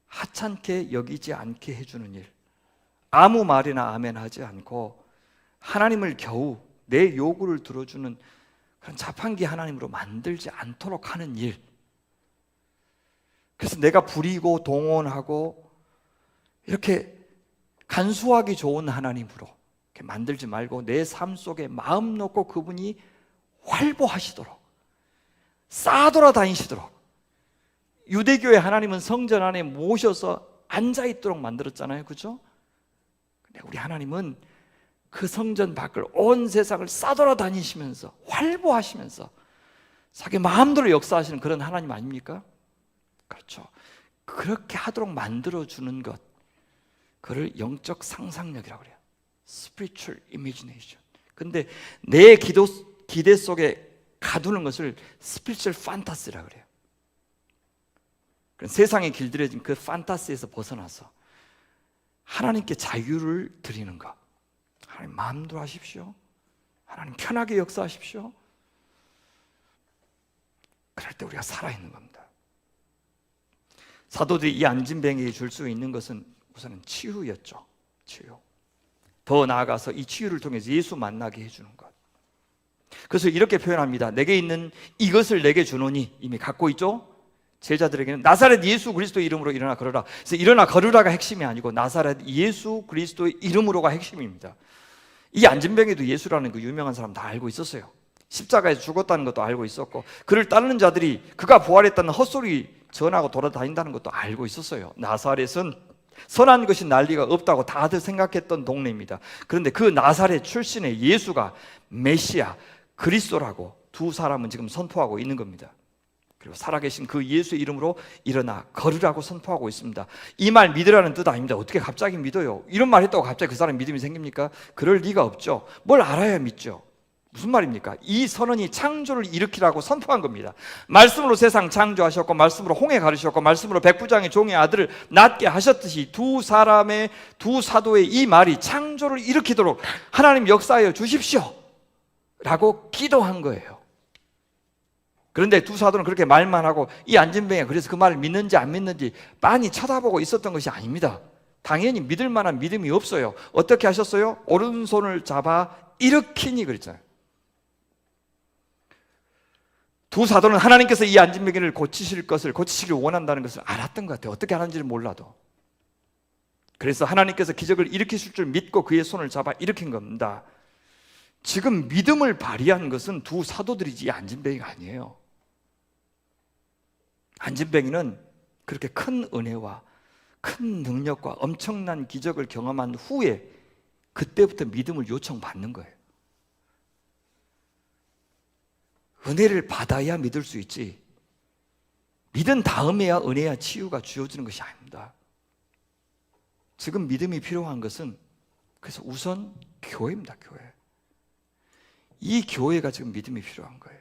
Speaker 1: 하찮게 여기지 않게 해주는 일 아무 말이나 아멘 하지 않고 하나님을 겨우 내 요구를 들어주는 그런 자판기 하나님으로 만들지 않도록 하는 일 그래서 내가 부리고 동원하고 이렇게 간수하기 좋은 하나님으로 이렇게 만들지 말고 내 삶 속에 마음 놓고 그분이 활보하시도록 쌓아돌아다니시도록 유대교의 하나님은 성전 안에 모셔서 앉아있도록 만들었잖아요. 그렇죠? 근데 우리 하나님은 그 성전 밖을 온 세상을 싸돌아다니시면서 활보하시면서 자기 마음대로 역사하시는 그런 하나님 아닙니까? 그렇죠. 그렇게 하도록 만들어주는 것 그를 영적 상상력이라고 그래요. Spiritual Imagination. 근데 내 기대 속에 가두는 것을 Spiritual Fantasy라고 그래요. 세상에 길들여진 그 판타시에서 벗어나서 하나님께 자유를 드리는 것. 하나님 마음대로 하십시오. 하나님 편하게 역사하십시오. 그럴 때 우리가 살아있는 겁니다. 사도들이 이 안진뱅이에게 줄 수 있는 것은 우선은 치유였죠. 치유. 더 나아가서 이 치유를 통해서 예수 만나게 해주는 것. 그래서 이렇게 표현합니다. 내게 있는 이것을 내게 주노니 이미 갖고 있죠. 제자들에게는 나사렛 예수 그리스도의 이름으로 일어나 걸으라. 그래서 일어나 걸으라가 핵심이 아니고 나사렛 예수 그리스도의 이름으로가 핵심입니다. 이 안진뱅이도 예수라는 그 유명한 사람 다 알고 있었어요. 십자가에서 죽었다는 것도 알고 있었고 그를 따르는 자들이 그가 부활했다는 헛소리 전하고 돌아다닌다는 것도 알고 있었어요. 나사렛은 선한 것이 난리가 없다고 다들 생각했던 동네입니다. 그런데 그 나사렛 출신의 예수가 메시아 그리스도라고 두 사람은 지금 선포하고 있는 겁니다. 그리고 살아계신 그 예수의 이름으로 일어나 걸으라고 선포하고 있습니다. 이 말 믿으라는 뜻 아닙니다. 어떻게 갑자기 믿어요? 이런 말 했다고 갑자기 그 사람 믿음이 생깁니까? 그럴 리가 없죠. 뭘 알아야 믿죠. 무슨 말입니까? 이 선언이 창조를 일으키라고 선포한 겁니다. 말씀으로 세상 창조하셨고 말씀으로 홍해 가르셨고 말씀으로 백부장의 종의 아들을 낳게 하셨듯이 두 사도의 이 말이 창조를 일으키도록 하나님 역사하여 주십시오 라고 기도한 거예요. 그런데 두 사도는 그렇게 말만 하고 이 안진뱅이가 그래서 그 말을 믿는지 안 믿는지 빤히 쳐다보고 있었던 것이 아닙니다. 당연히 믿을 만한 믿음이 없어요. 어떻게 하셨어요? 오른손을 잡아 일으키니 그랬잖아요. 두 사도는 하나님께서 이 안진뱅이를 고치시길 원한다는 것을 알았던 것 같아요. 어떻게 하는지를 몰라도. 그래서 하나님께서 기적을 일으키실 줄 믿고 그의 손을 잡아 일으킨 겁니다. 지금 믿음을 발휘한 것은 두 사도들이지 안진뱅이가 아니에요. 안진뱅이는 그렇게 큰 은혜와 큰 능력과 엄청난 기적을 경험한 후에 그때부터 믿음을 요청받는 거예요. 은혜를 받아야 믿을 수 있지, 믿은 다음에야 은혜야 치유가 주어지는 것이 아닙니다. 지금 믿음이 필요한 것은 그래서 우선 교회입니다. 교회. 이 교회가 지금 믿음이 필요한 거예요.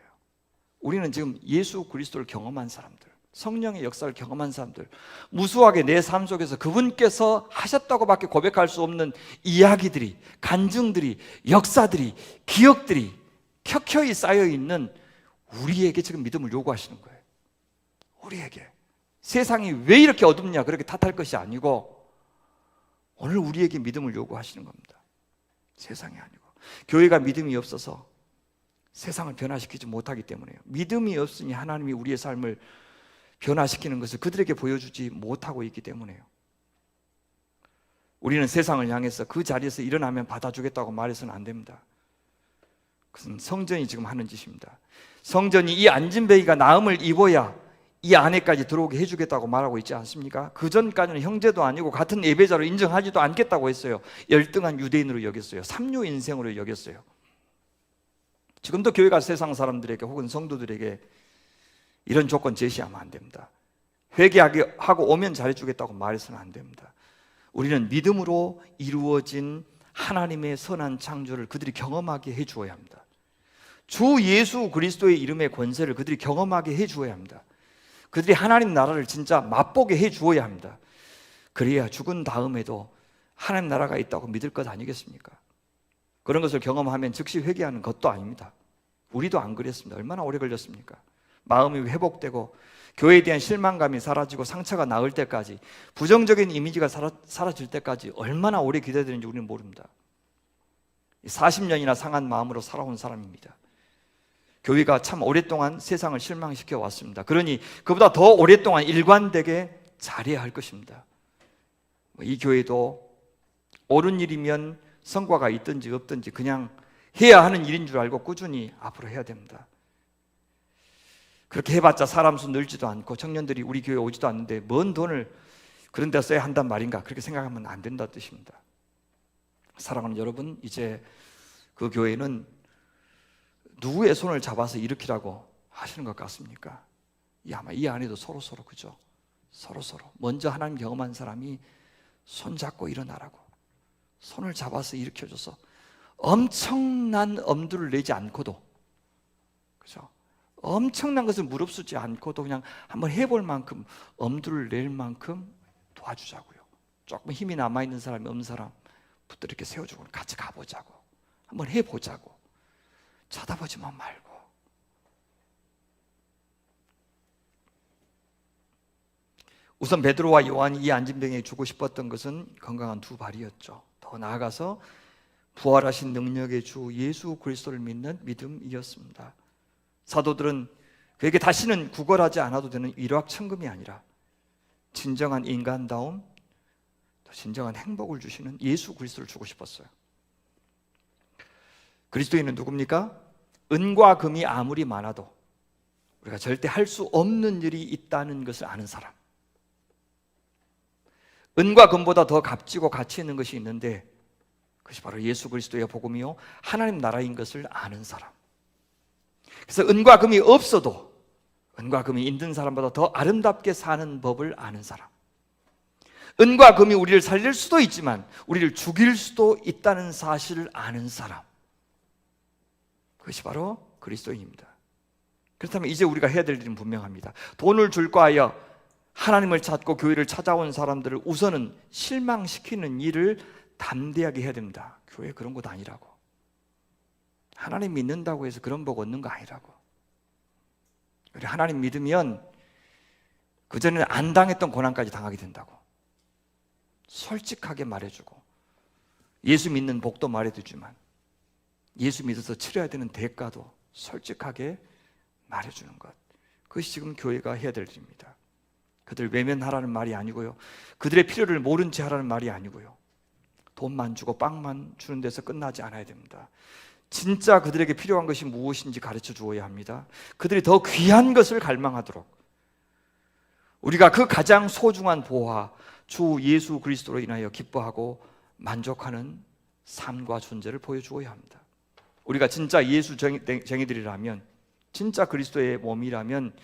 Speaker 1: 우리는 지금 예수 그리스도를 경험한 사람들, 성령의 역사를 경험한 사람들, 무수하게 내 삶 속에서 그분께서 하셨다고밖에 고백할 수 없는 이야기들이, 간증들이, 역사들이, 기억들이 켜켜이 쌓여있는 우리에게 지금 믿음을 요구하시는 거예요. 우리에게. 세상이 왜 이렇게 어둡냐 그렇게 탓할 것이 아니고 오늘 우리에게 믿음을 요구하시는 겁니다. 세상이 아니고. 교회가 믿음이 없어서 세상을 변화시키지 못하기 때문에요. 믿음이 없으니 하나님이 우리의 삶을 변화시키는 것을 그들에게 보여주지 못하고 있기 때문에요. 우리는 세상을 향해서 그 자리에서 일어나면 받아주겠다고 말해서는 안 됩니다. 그것은 성전이 지금 하는 짓입니다. 성전이 이 안진뱅이가 나음을 입어야 이 안에까지 들어오게 해주겠다고 말하고 있지 않습니까? 그 전까지는 형제도 아니고 같은 예배자로 인정하지도 않겠다고 했어요. 열등한 유대인으로 여겼어요. 삼류 인생으로 여겼어요. 지금도 교회가 세상 사람들에게 혹은 성도들에게 이런 조건 제시하면 안 됩니다. 회개하고 오면 잘해주겠다고 말해서는 안 됩니다. 우리는 믿음으로 이루어진 하나님의 선한 창조를 그들이 경험하게 해주어야 합니다. 주 예수 그리스도의 이름의 권세를 그들이 경험하게 해주어야 합니다. 그들이 하나님 나라를 진짜 맛보게 해주어야 합니다. 그래야 죽은 다음에도 하나님 나라가 있다고 믿을 것 아니겠습니까? 그런 것을 경험하면 즉시 회개하는 것도 아닙니다. 우리도 안 그랬습니다. 얼마나 오래 걸렸습니까? 마음이 회복되고 교회에 대한 실망감이 사라지고 상처가 나을 때까지, 부정적인 이미지가 사라질 때까지 얼마나 오래 기다려야 되는지 우리는 모릅니다. 40년이나 상한 마음으로 살아온 사람입니다. 교회가 참 오랫동안 세상을 실망시켜 왔습니다. 그러니 그보다 더 오랫동안 일관되게 잘해야 할 것입니다. 이 교회도 옳은 일이면 성과가 있든지 없든지 그냥 해야 하는 일인 줄 알고 꾸준히 앞으로 해야 됩니다. 그렇게 해봤자 사람 수 늘지도 않고 청년들이 우리 교회에 오지도 않는데 뭔 돈을 그런 데 써야 한단 말인가, 그렇게 생각하면 안 된다는 뜻입니다. 사랑하는 여러분, 이제 그 교회는 누구의 손을 잡아서 일으키라고 하시는 것 같습니까? 아마 이 안에도 서로서로, 그죠? 서로서로 먼저 하나님 경험한 사람이 손잡고 일어나라고, 손을 잡아서 일으켜줘서 엄청난 엄두를 내지 않고도, 그죠? 엄청난 것을 무릅쓰지 않고도 그냥 한번 해볼 만큼, 엄두를 낼 만큼 도와주자고요. 조금 힘이 남아있는 사람이 없는 사람부터 이렇게 세워주고 같이 가보자고, 한번 해보자고, 쳐다보지만 말고. 우선 베드로와 요한이 이 안진뱅이에게 주고 싶었던 것은 건강한 두 발이었죠. 더 나아가서 부활하신 능력의 주 예수 그리스도를 믿는 믿음이었습니다. 사도들은 그에게 다시는 구걸하지 않아도 되는 일확천금이 아니라 진정한 인간다움, 진정한 행복을 주시는 예수 그리스도를 주고 싶었어요. 그리스도인은 누굽니까? 은과 금이 아무리 많아도 우리가 절대 할 수 없는 일이 있다는 것을 아는 사람. 은과 금보다 더 값지고 가치 있는 것이 있는데 그것이 바로 예수 그리스도의 복음이요 하나님 나라인 것을 아는 사람. 그래서 은과 금이 없어도 은과 금이 있는 사람보다 더 아름답게 사는 법을 아는 사람. 은과 금이 우리를 살릴 수도 있지만 우리를 죽일 수도 있다는 사실을 아는 사람. 그것이 바로 그리스도인입니다. 그렇다면 이제 우리가 해야 될 일은 분명합니다. 돈을 줄까 하여 하나님을 찾고 교회를 찾아온 사람들을 우선은 실망시키는 일을 담대하게 해야 됩니다. 교회 그런 곳 아니라고. 하나님 믿는다고 해서 그런 복 얻는 거 아니라고. 우리 하나님 믿으면 그전에는 안 당했던 고난까지 당하게 된다고. 솔직하게 말해주고 예수 믿는 복도 말해주지만 예수 믿어서 치러야 되는 대가도 솔직하게 말해주는 것. 그것이 지금 교회가 해야 될 일입니다. 그들 외면하라는 말이 아니고요, 그들의 필요를 모른 채 하라는 말이 아니고요, 돈만 주고 빵만 주는 데서 끝나지 않아야 됩니다. 진짜 그들에게 필요한 것이 무엇인지 가르쳐 주어야 합니다. 그들이 더 귀한 것을 갈망하도록 우리가 그 가장 소중한 보화, 주 예수 그리스도로 인하여 기뻐하고 만족하는 삶과 존재를 보여주어야 합니다. 우리가 진짜 예수 쟁이들이라면, 진짜 그리스도의 몸이라면,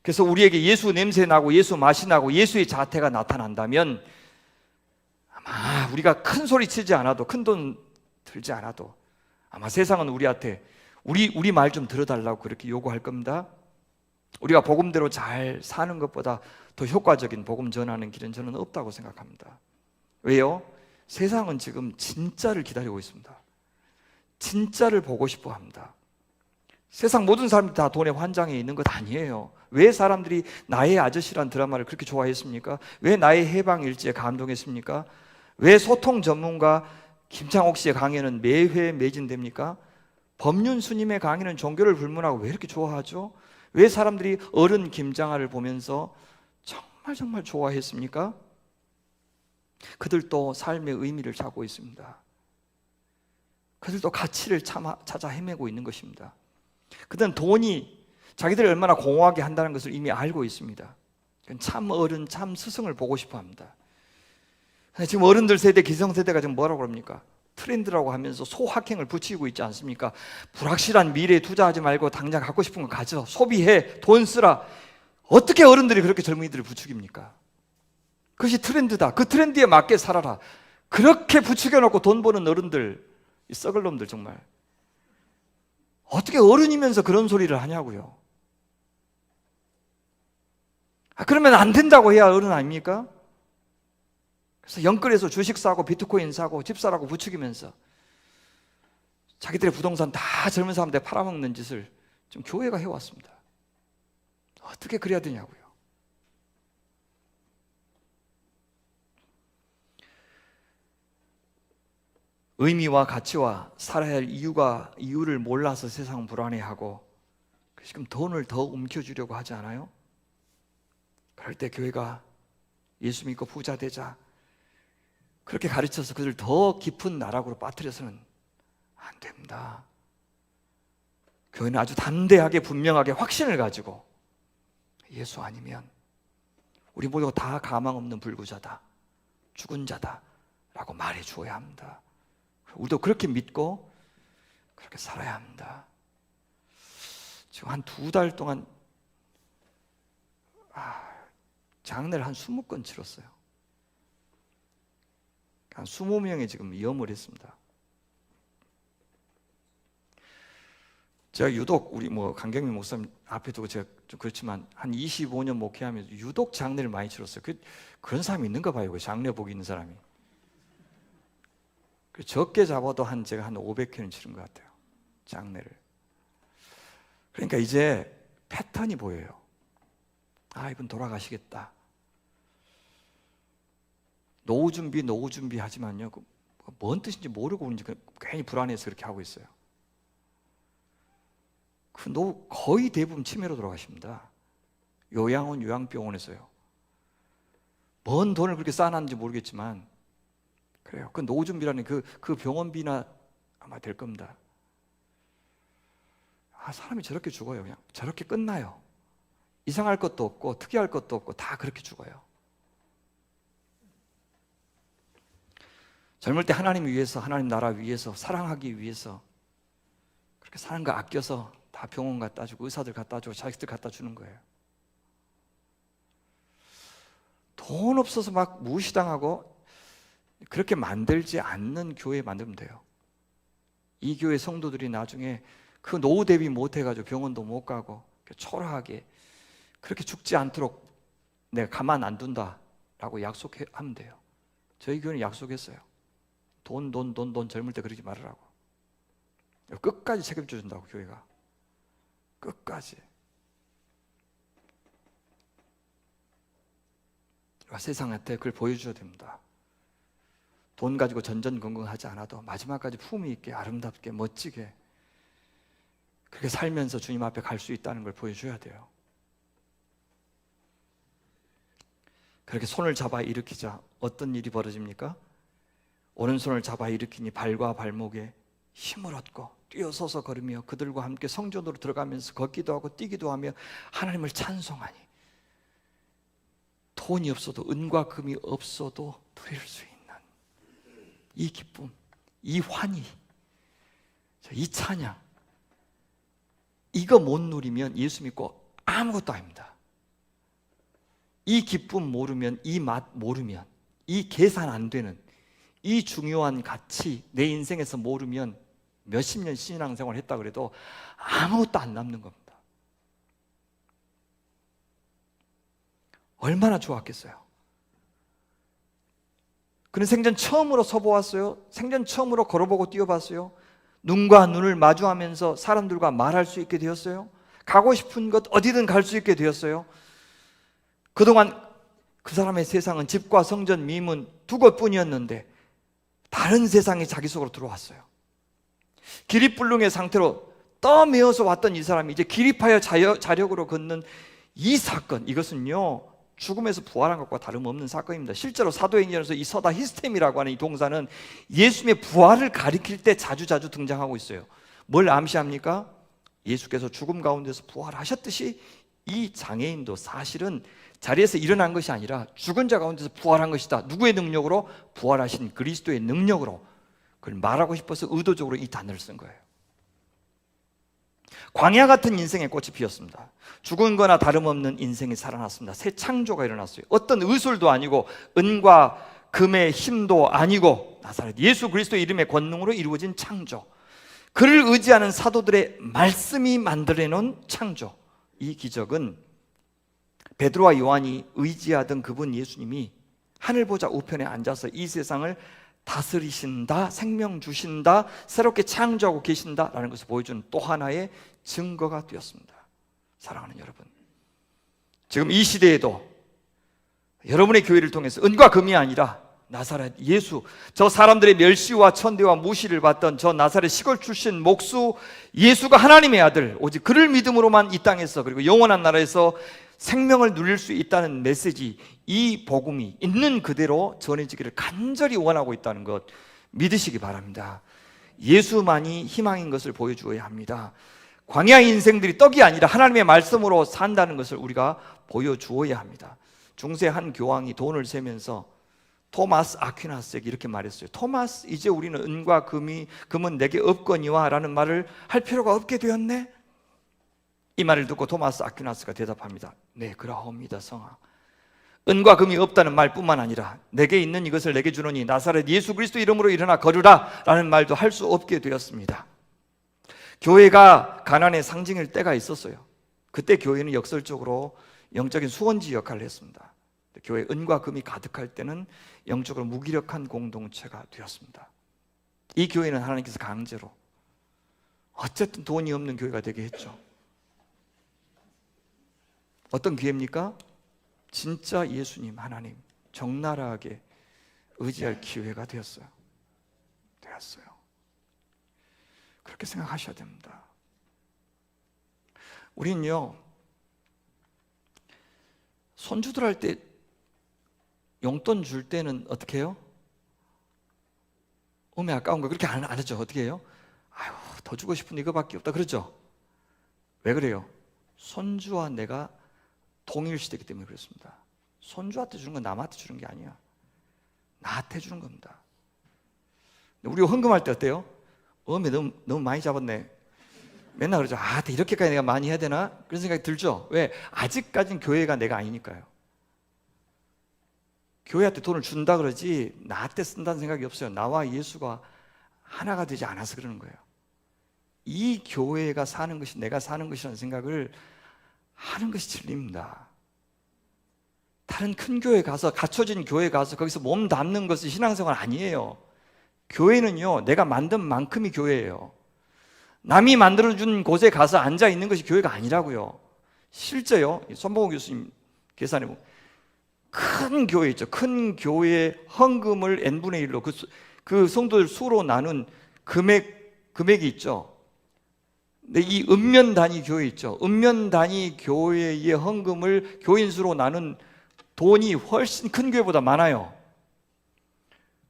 Speaker 1: 그래서 우리에게 예수 냄새 나고 예수 맛이 나고 예수의 자태가 나타난다면 아마 우리가 큰 소리 치지 않아도, 큰 돈 들지 않아도 아마 세상은 우리한테 우리 말 좀 들어달라고 그렇게 요구할 겁니다. 우리가 복음대로 잘 사는 것보다 더 효과적인 복음 전하는 길은 저는 없다고 생각합니다. 왜요? 세상은 지금 진짜를 기다리고 있습니다. 진짜를 보고 싶어 합니다. 세상 모든 사람들이 다 돈에 환장해 있는 것 아니에요. 왜 사람들이 나의 아저씨란 드라마를 그렇게 좋아했습니까? 왜 나의 해방일지에 감동했습니까? 왜 소통 전문가 김창옥 씨의 강의는 매회 매진됩니까? 법륜 스님의 강의는 종교를 불문하고 왜 이렇게 좋아하죠? 왜 사람들이 어른 김장하를 보면서 정말 좋아했습니까? 그들도 삶의 의미를 찾고 있습니다. 그들도 가치를 찾아 헤매고 있는 것입니다. 그들은 돈이 자기들이 얼마나 공허하게 한다는 것을 이미 알고 있습니다. 참 어른, 참 스승을 보고 싶어 합니다. 지금 어른들 세대, 기성세대가 지금 뭐라고 그럽니까? 트렌드라고 하면서 소확행을 붙이고 있지 않습니까? 불확실한 미래에 투자하지 말고 당장 갖고 싶은 거 가져, 소비해, 돈 쓰라. 어떻게 어른들이 그렇게 젊은이들을 부추깁니까? 그것이 트렌드다. 그 트렌드에 맞게 살아라. 그렇게 부추겨놓고 돈 버는 어른들, 이 썩을 놈들 정말 어떻게 어른이면서 그런 소리를 하냐고요. 그러면 안 된다고 해야 어른 아닙니까? 그래서 영끌에서 주식 사고 비트코인 사고 집 사라고 부추기면서 자기들의 부동산 다 젊은 사람들 팔아먹는 짓을 좀 교회가 해왔습니다. 어떻게 그래야 되냐고요. 의미와 가치와 살아야 할 이유를 몰라서 세상 불안해하고 지금 돈을 더 움켜주려고 하지 않아요? 그럴 때 교회가 예수 믿고 부자 되자 그렇게 가르쳐서 그들 더 깊은 나락으로 빠뜨려서는 안 됩니다. 교회는 아주 담대하게 분명하게 확신을 가지고 예수 아니면 우리 모두가 다 가망 없는 불구자다, 죽은 자다 라고 말해 주어야 합니다. 우리도 그렇게 믿고 그렇게 살아야 합니다. 지금 한 2달 동안 장례를 한 20건 치렀어요. 한 20명이 지금 위험을 했습니다. 제가 유독 우리 강경민 목사님 앞에 두고 제가 좀 그렇지만 한 25년 목회하면서 유독 장례를 많이 치렀어요. 그런 사람이 있는가 봐요. 장례 복이 있는 사람이. 적게 잡아도 제가 한 500회는 치른 것 같아요. 장례를. 그러니까 이제 패턴이 보여요. 이분 돌아가시겠다. 노후 준비 하지만요. 뭔 뜻인지 모르고 그런지 괜히 불안해서 그렇게 하고 있어요. 그 노후 거의 대부분 치매로 돌아가십니다. 요양원, 요양병원에서요. 뭔 돈을 그렇게 쌓아놨는지 모르겠지만 그래요. 그 노후 준비라는 그 병원비나 아마 될 겁니다. 사람이 저렇게 죽어요. 그냥 저렇게 끝나요. 이상할 것도 없고 특이할 것도 없고 다 그렇게 죽어요. 젊을 때 하나님 위해서, 하나님 나라 위해서, 사랑하기 위해서 그렇게 사는 거 아껴서 다 병원 갖다 주고 의사들 갖다 주고 자식들 갖다 주는 거예요. 돈 없어서 막 무시당하고 그렇게 만들지 않는 교회 만들면 돼요. 이 교회 성도들이 나중에 그 노후 대비 못 해가지고 병원도 못 가고 초라하게 그렇게 죽지 않도록 내가 가만 안 둔다라고 약속하면 돼요. 저희 교회는 약속했어요. 돈 젊을 때 그러지 말으라고. 끝까지 책임져 준다고 교회가. 끝까지. 세상한테 그걸 보여줘야 됩니다. 돈 가지고 전전긍긍하지 않아도 마지막까지 품위 있게 아름답게 멋지게 그렇게 살면서 주님 앞에 갈 수 있다는 걸 보여줘야 돼요. 그렇게 손을 잡아 일으키자 어떤 일이 벌어집니까? 오른손을 잡아 일으키니 발과 발목에 힘을 얻고 뛰어서서 걸으며 그들과 함께 성전으로 들어가면서 걷기도 하고 뛰기도 하며 하나님을 찬송하니 돈이 없어도, 은과 금이 없어도 누릴 수 있는 이 기쁨, 이 환희, 이 찬양, 이거 못 누리면 예수 믿고 아무것도 아닙니다. 이 기쁨 모르면, 이 맛 모르면, 이 계산 안 되는 이 중요한 가치 내 인생에서 모르면 몇십 년 신앙생활 했다 그래도 아무것도 안 남는 겁니다. 얼마나 좋았겠어요. 그는 생전 처음으로 서보았어요. 생전 처음으로 걸어보고 뛰어봤어요. 눈과 눈을 마주하면서 사람들과 말할 수 있게 되었어요. 가고 싶은 곳 어디든 갈 수 있게 되었어요. 그동안 그 사람의 세상은 집과 성전, 미문 두 곳뿐이었는데 다른 세상이 자기 속으로 들어왔어요. 기립불능의 상태로 떠메어서 왔던 이 사람이 이제 기립하여 자력으로 걷는 이 사건, 이것은요 죽음에서 부활한 것과 다름없는 사건입니다. 실제로 사도행전에서 이 서다 히스템이라고 하는 이 동사는 예수님의 부활을 가리킬 때 자주 등장하고 있어요. 뭘 암시합니까? 예수께서 죽음 가운데서 부활하셨듯이 이 장애인도 사실은 자리에서 일어난 것이 아니라 죽은 자 가운데서 부활한 것이다. 누구의 능력으로? 부활하신 그리스도의 능력으로. 그걸 말하고 싶어서 의도적으로 이 단어를 쓴 거예요. 광야 같은 인생의 꽃이 피었습니다. 죽은 거나 다름없는 인생이 살아났습니다. 새 창조가 일어났어요. 어떤 의술도 아니고 은과 금의 힘도 아니고 나사렛 예수 그리스도의 이름의 권능으로 이루어진 창조, 그를 의지하는 사도들의 말씀이 만들어내는 창조. 이 기적은 베드로와 요한이 의지하던 그분 예수님이 하늘 보좌 우편에 앉아서 이 세상을 다스리신다, 생명 주신다, 새롭게 창조하고 계신다라는 것을 보여주는 또 하나의 증거가 되었습니다. 사랑하는 여러분, 지금 이 시대에도 여러분의 교회를 통해서 은과 금이 아니라 나사렛 예수, 저 사람들의 멸시와 천대와 무시를 받던 저 나사렛 시골 출신 목수 예수가 하나님의 아들, 오직 그를 믿음으로만 이 땅에서 그리고 영원한 나라에서 생명을 누릴 수 있다는 메시지, 이 복음이 있는 그대로 전해지기를 간절히 원하고 있다는 것 믿으시기 바랍니다. 예수만이 희망인 것을 보여주어야 합니다. 광야 인생들이 떡이 아니라 하나님의 말씀으로 산다는 것을 우리가 보여주어야 합니다. 중세 한 교황이 돈을 세면서 토마스 아퀴나스에게 이렇게 말했어요. 토마스, 이제 우리는 은과 금은 내게 없거니와 라는 말을 할 필요가 없게 되었네. 이 말을 듣고 토마스 아퀴나스가 대답합니다. 네, 그러하옵니다 성하. 은과 금이 없다는 말뿐만 아니라 내게 있는 이것을 내게 주노니 나사렛 예수 그리스도 이름으로 일어나 걸으라 라는 말도 할 수 없게 되었습니다. 교회가 가난의 상징일 때가 있었어요. 그때 교회는 역설적으로 영적인 수원지 역할을 했습니다. 교회 은과 금이 가득할 때는 영적으로 무기력한 공동체가 되었습니다. 이 교회는 하나님께서 강제로 어쨌든 돈이 없는 교회가 되게 했죠. 어떤 기회입니까? 진짜 예수님 하나님 적나라하게 의지할 기회가 되었어요. 그렇게 생각하셔야 됩니다. 우리는요 손주들 할 때 용돈 줄 때는 어떻게 해요? 아까운 거 그렇게 안 하죠. 어떻게 해요? 아유, 더 주고 싶은데 이거밖에 없다 그러죠. 왜 그래요? 손주와 내가 동일시되기 때문에 그렇습니다. 손주한테 주는 건 남한테 주는 게 아니야. 나한테 주는 겁니다. 우리가 헌금할 때 어때요? 너무 많이 잡았네. 맨날 그러죠. 이렇게까지 내가 많이 해야 되나? 그런 생각이 들죠. 왜? 아직까지는 교회가 내가 아니니까요. 교회한테 돈을 준다 그러지 나한테 쓴다는 생각이 없어요. 나와 예수가 하나가 되지 않아서 그러는 거예요. 이 교회가 사는 것이 내가 사는 것이라는 생각을 하는 것이 진리입니다. 다른 큰 교회 가서, 갖춰진 교회 가서 거기서 몸 담는 것이 신앙생활 아니에요. 교회는요 내가 만든 만큼이 교회예요. 남이 만들어준 곳에 가서 앉아 있는 것이 교회가 아니라고요. 실제요, 손봉호 교수님 계산해 보면 큰 교회 있죠. 큰 교회의 헌금을 n분의 1로 그 성도들 수로 나눈 금액이 있죠. 근데 이 읍면 단위 교회 있죠. 읍면 단위 교회의 헌금을 교인 수로 나눈 돈이 훨씬 큰 교회보다 많아요.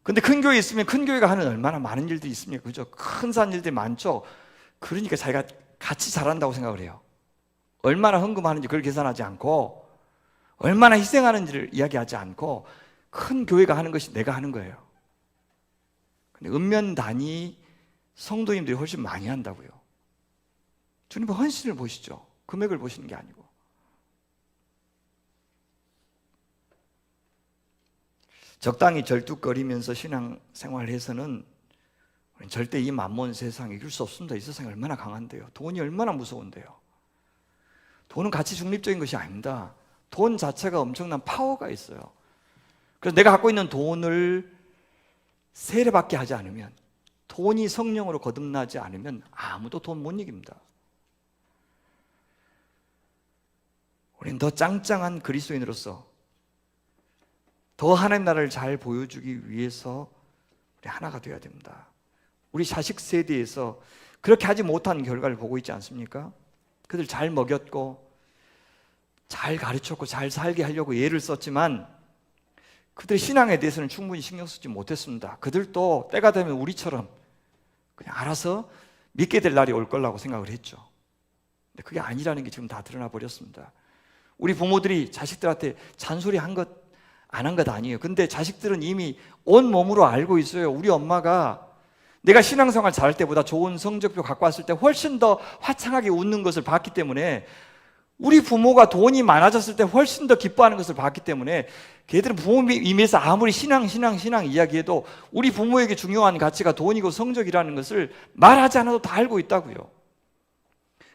Speaker 1: 근데 큰 교회 있으면 큰 교회가 하는 얼마나 많은 일들이 있습니까? 그죠? 큰 산 일들이 많죠. 그러니까 자기가 같이 잘한다고 생각을 해요. 얼마나 헌금하는지 그걸 계산하지 않고 얼마나 희생하는지를 이야기하지 않고 큰 교회가 하는 것이 내가 하는 거예요. 근데 읍면 단위 성도님들이 훨씬 많이 한다고요. 주님은 헌신을 보시죠. 금액을 보시는 게 아니고. 적당히 절뚝거리면서 신앙생활을 해서는 절대 이 만몬 세상에 이길 수 없습니다. 이 세상이 얼마나 강한데요. 돈이 얼마나 무서운데요. 돈은 가치 중립적인 것이 아닙니다. 돈 자체가 엄청난 파워가 있어요. 그래서 내가 갖고 있는 돈을 세례받게 하지 않으면, 돈이 성령으로 거듭나지 않으면 아무도 돈 못 이깁니다. 우리는 더 짱짱한 그리스도인으로서 더 하나님 나라를 잘 보여주기 위해서 우리 하나가 되어야 됩니다. 우리 자식 세대에서 그렇게 하지 못한 결과를 보고 있지 않습니까? 그들 잘 먹였고 잘 가르쳤고 잘 살게 하려고 애를 썼지만 그들의 신앙에 대해서는 충분히 신경 쓰지 못했습니다. 그들도 때가 되면 우리처럼 그냥 알아서 믿게 될 날이 올 거라고 생각을 했죠. 근데 그게 아니라는 게 지금 다 드러나 버렸습니다. 우리 부모들이 자식들한테 잔소리 한 것, 안 한 것 아니에요. 근데 자식들은 이미 온몸으로 알고 있어요. 우리 엄마가 내가 신앙생활 잘할 때보다 좋은 성적표 갖고 왔을 때 훨씬 더 화창하게 웃는 것을 봤기 때문에, 우리 부모가 돈이 많아졌을 때 훨씬 더 기뻐하는 것을 봤기 때문에 걔들은 부모 임에서 아무리 신앙 이야기해도 우리 부모에게 중요한 가치가 돈이고 성적이라는 것을 말하지 않아도 다 알고 있다고요.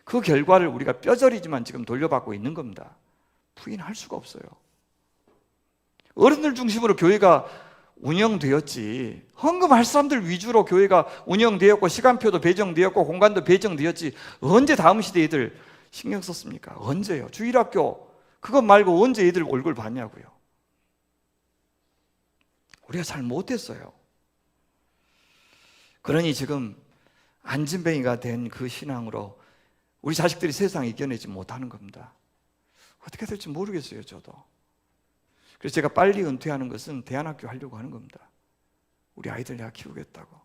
Speaker 1: 그 결과를 우리가 뼈저리지만 지금 돌려받고 있는 겁니다. 부인할 수가 없어요. 어른들 중심으로 교회가 운영되었지, 헌금할 사람들 위주로 교회가 운영되었고 시간표도 배정되었고 공간도 배정되었지, 언제 다음 시대 애들 신경 썼습니까? 언제요? 주일학교 그것 말고 언제 애들 얼굴 봤냐고요. 우리가 잘 못했어요. 그러니 지금 안진뱅이가 된 그 신앙으로 우리 자식들이 세상 이겨내지 못하는 겁니다. 어떻게 될지 모르겠어요. 저도. 그래서 제가 빨리 은퇴하는 것은 대안학교 하려고 하는 겁니다. 우리 아이들 내가 키우겠다고,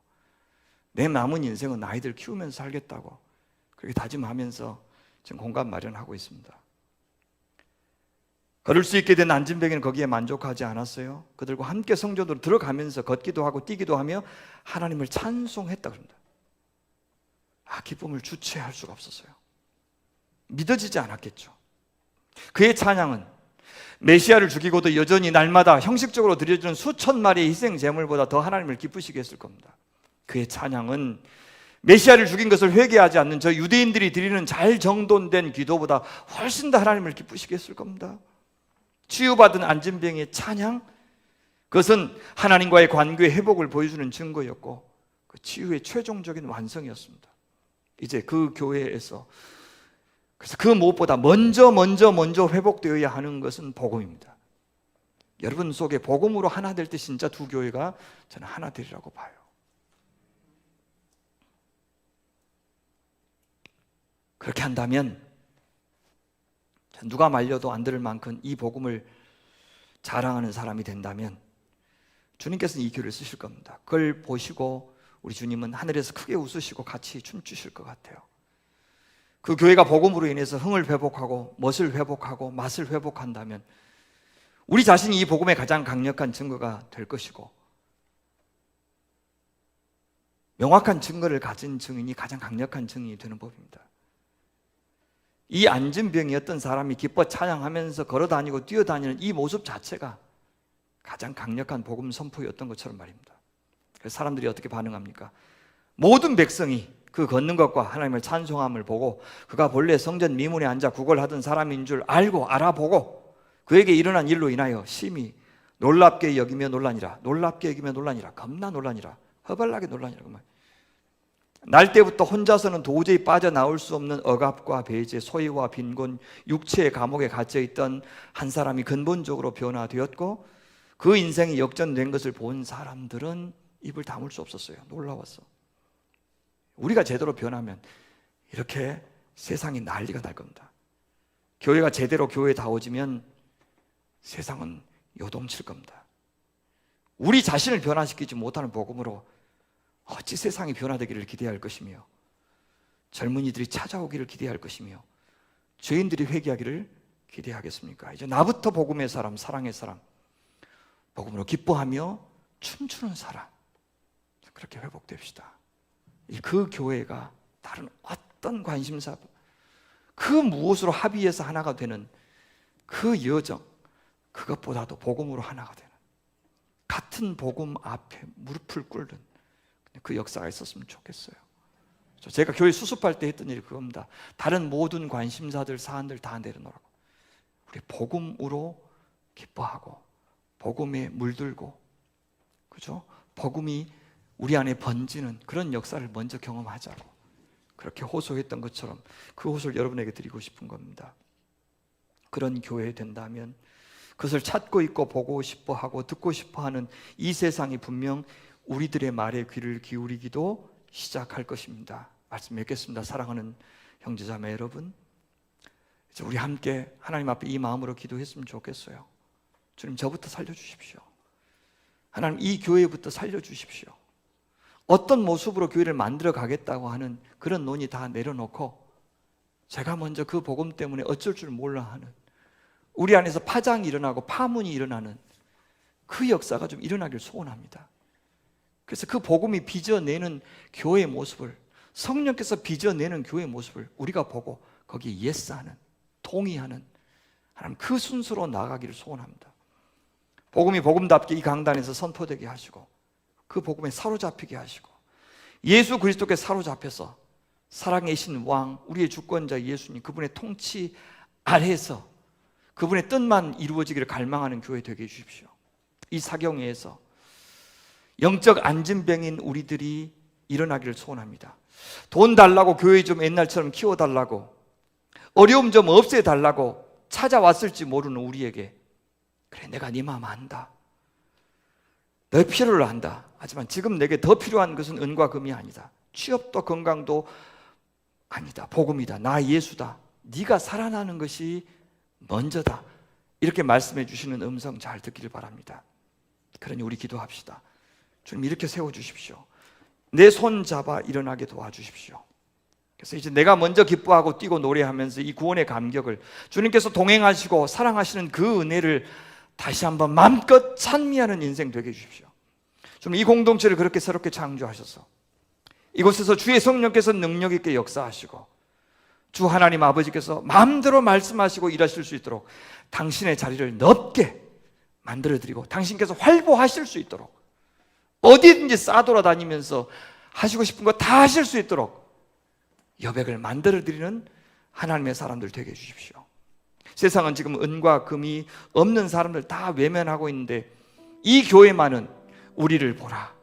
Speaker 1: 내 남은 인생은 아이들 키우면서 살겠다고 그렇게 다짐하면서 지금 공간 마련하고 있습니다. 걸을 수 있게 된 안진뱅이는 거기에 만족하지 않았어요. 그들과 함께 성전으로 들어가면서 걷기도 하고 뛰기도 하며 하나님을 찬송했다 그럽니다. 기쁨을 주체할 수가 없었어요. 믿어지지 않았겠죠. 그의 찬양은 메시아를 죽이고도 여전히 날마다 형식적으로 드려지는 수천 마리의 희생 제물보다 더 하나님을 기쁘시게 했을 겁니다. 그의 찬양은 메시아를 죽인 것을 회개하지 않는 저 유대인들이 드리는 잘 정돈된 기도보다 훨씬 더 하나님을 기쁘시게 했을 겁니다. 치유받은 안진뱅이의 찬양, 그것은 하나님과의 관계의 회복을 보여주는 증거였고 그 치유의 최종적인 완성이었습니다. 이제 그 교회에서, 그래서 그 무엇보다 먼저 회복되어야 하는 것은 복음입니다. 여러분 속에 복음으로 하나 될 때 진짜 두 교회가 저는 하나 되리라고 봐요. 그렇게 한다면 누가 말려도 안 들을 만큼 이 복음을 자랑하는 사람이 된다면 주님께서는 이 교회를 쓰실 겁니다. 그걸 보시고 우리 주님은 하늘에서 크게 웃으시고 같이 춤추실 것 같아요. 그 교회가 복음으로 인해서 흥을 회복하고 멋을 회복하고 맛을 회복한다면 우리 자신이 이 복음의 가장 강력한 증거가 될 것이고, 명확한 증거를 가진 증인이 가장 강력한 증인이 되는 법입니다. 이 안진병이었던 사람이 기뻐 찬양하면서 걸어다니고 뛰어다니는 이 모습 자체가 가장 강력한 복음 선포였던 것처럼 말입니다. 그래서 사람들이 어떻게 반응합니까? 모든 백성이 그 걷는 것과 하나님을 찬송함을 보고 그가 본래 성전 미문에 앉아 구걸하던 사람인 줄 알고 알아보고 그에게 일어난 일로 인하여 심히 놀랍게 여기며 놀라니라. 놀랍게 여기며 놀라니라. 겁나 놀라니라. 허벌나게 놀라니라. 날 때부터 혼자서는 도저히 빠져나올 수 없는 억압과 배제, 소외와 빈곤, 육체의 감옥에 갇혀있던 한 사람이 근본적으로 변화되었고 그 인생이 역전된 것을 본 사람들은 입을 다물 수 없었어요. 놀라웠어. 우리가 제대로 변하면 이렇게 세상이 난리가 날 겁니다. 교회가 제대로 교회다워지면 세상은 요동칠 겁니다. 우리 자신을 변화시키지 못하는 복음으로 어찌 세상이 변화되기를 기대할 것이며 젊은이들이 찾아오기를 기대할 것이며 죄인들이 회개하기를 기대하겠습니까? 이제 나부터 복음의 사람, 사랑의 사람, 복음으로 기뻐하며 춤추는 사람, 그렇게 회복됩시다. 그 교회가 다른 어떤 관심사, 그 무엇으로 합의해서 하나가 되는 그 여정, 그것보다도 복음으로 하나가 되는, 같은 복음 앞에 무릎을 꿇는 그 역사가 있었으면 좋겠어요. 제가 교회 수습할 때 했던 일이 그겁니다. 다른 모든 관심사들, 사안들 다 내려놓으라고. 우리 복음으로 기뻐하고 복음에 물들고, 그죠? 복음이 우리 안에 번지는 그런 역사를 먼저 경험하자고, 그렇게 호소했던 것처럼 그 호소를 여러분에게 드리고 싶은 겁니다. 그런 교회 된다면 그것을 찾고 있고 보고 싶어하고 듣고 싶어하는 이 세상이 분명 우리들의 말에 귀를 기울이기도 시작할 것입니다. 말씀 맺겠습니다. 사랑하는 형제자매 여러분, 이제 우리 함께 하나님 앞에 이 마음으로 기도했으면 좋겠어요. 주님, 저부터 살려주십시오. 하나님, 이 교회부터 살려주십시오. 어떤 모습으로 교회를 만들어 가겠다고 하는 그런 논의 다 내려놓고 제가 먼저 그 복음 때문에 어쩔 줄 몰라 하는, 우리 안에서 파장이 일어나고 파문이 일어나는 그 역사가 좀 일어나길 소원합니다. 그래서 그 복음이 빚어내는 교회의 모습을, 성령께서 빚어내는 교회의 모습을 우리가 보고 거기에 예스하는, 동의하는, 하나님 그 순서로 나아가기를 소원합니다. 복음이 복음답게 이 강단에서 선포되게 하시고 그 복음에 사로잡히게 하시고 예수 그리스도께 사로잡혀서 사랑의 신 왕, 우리의 주권자 예수님, 그분의 통치 아래에서 그분의 뜻만 이루어지기를 갈망하는 교회 되게 해주십시오. 이 사경회에서 영적 안진병인 우리들이 일어나기를 소원합니다. 돈 달라고 교회 좀 옛날처럼 키워달라고, 어려움 좀 없애달라고 찾아왔을지 모르는 우리에게, 그래 내가 네 마음 안다, 너의 필요를 안다, 하지만 지금 내게 더 필요한 것은 은과 금이 아니다, 취업도 건강도 아니다, 복음이다, 나 예수다, 네가 살아나는 것이 먼저다, 이렇게 말씀해 주시는 음성 잘 듣기를 바랍니다. 그러니 우리 기도합시다. 주님, 이렇게 세워주십시오. 내 손 잡아 일어나게 도와주십시오. 그래서 이제 내가 먼저 기뻐하고 뛰고 노래하면서 이 구원의 감격을, 주님께서 동행하시고 사랑하시는 그 은혜를 다시 한번 마음껏 찬미하는 인생 되게 해주십시오. 좀 이 공동체를 그렇게 새롭게 창조하셔서 이곳에서 주의 성령께서 능력 있게 역사하시고 주 하나님 아버지께서 마음대로 말씀하시고 일하실 수 있도록 당신의 자리를 넓게 만들어드리고 당신께서 활보하실 수 있도록 어디든지 싸돌아다니면서 하시고 싶은 거 다 하실 수 있도록 여백을 만들어드리는 하나님의 사람들 되게 해주십시오. 세상은 지금 은과 금이 없는 사람들 다 외면하고 있는데 이 교회만은 우리를 보라,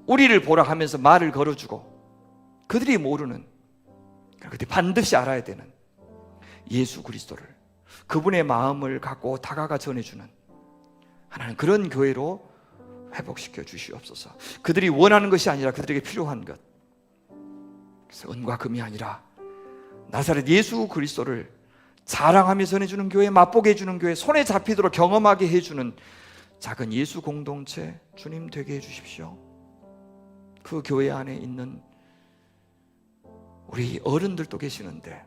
Speaker 1: 우리를 보라 하면서 말을 걸어주고 그들이 모르는, 그들이 반드시 알아야 되는 예수 그리스도를, 그분의 마음을 갖고 다가가 전해주는 하나님 그런 교회로 회복시켜 주시옵소서. 그들이 원하는 것이 아니라 그들에게 필요한 것, 그래서 은과 금이 아니라 나사렛 예수 그리스도를 자랑하며 전해주는 교회, 맛보게 해주는 교회, 손에 잡히도록 경험하게 해주는 작은 예수 공동체 주님 되게 해주십시오. 그 교회 안에 있는 우리 어른들도 계시는데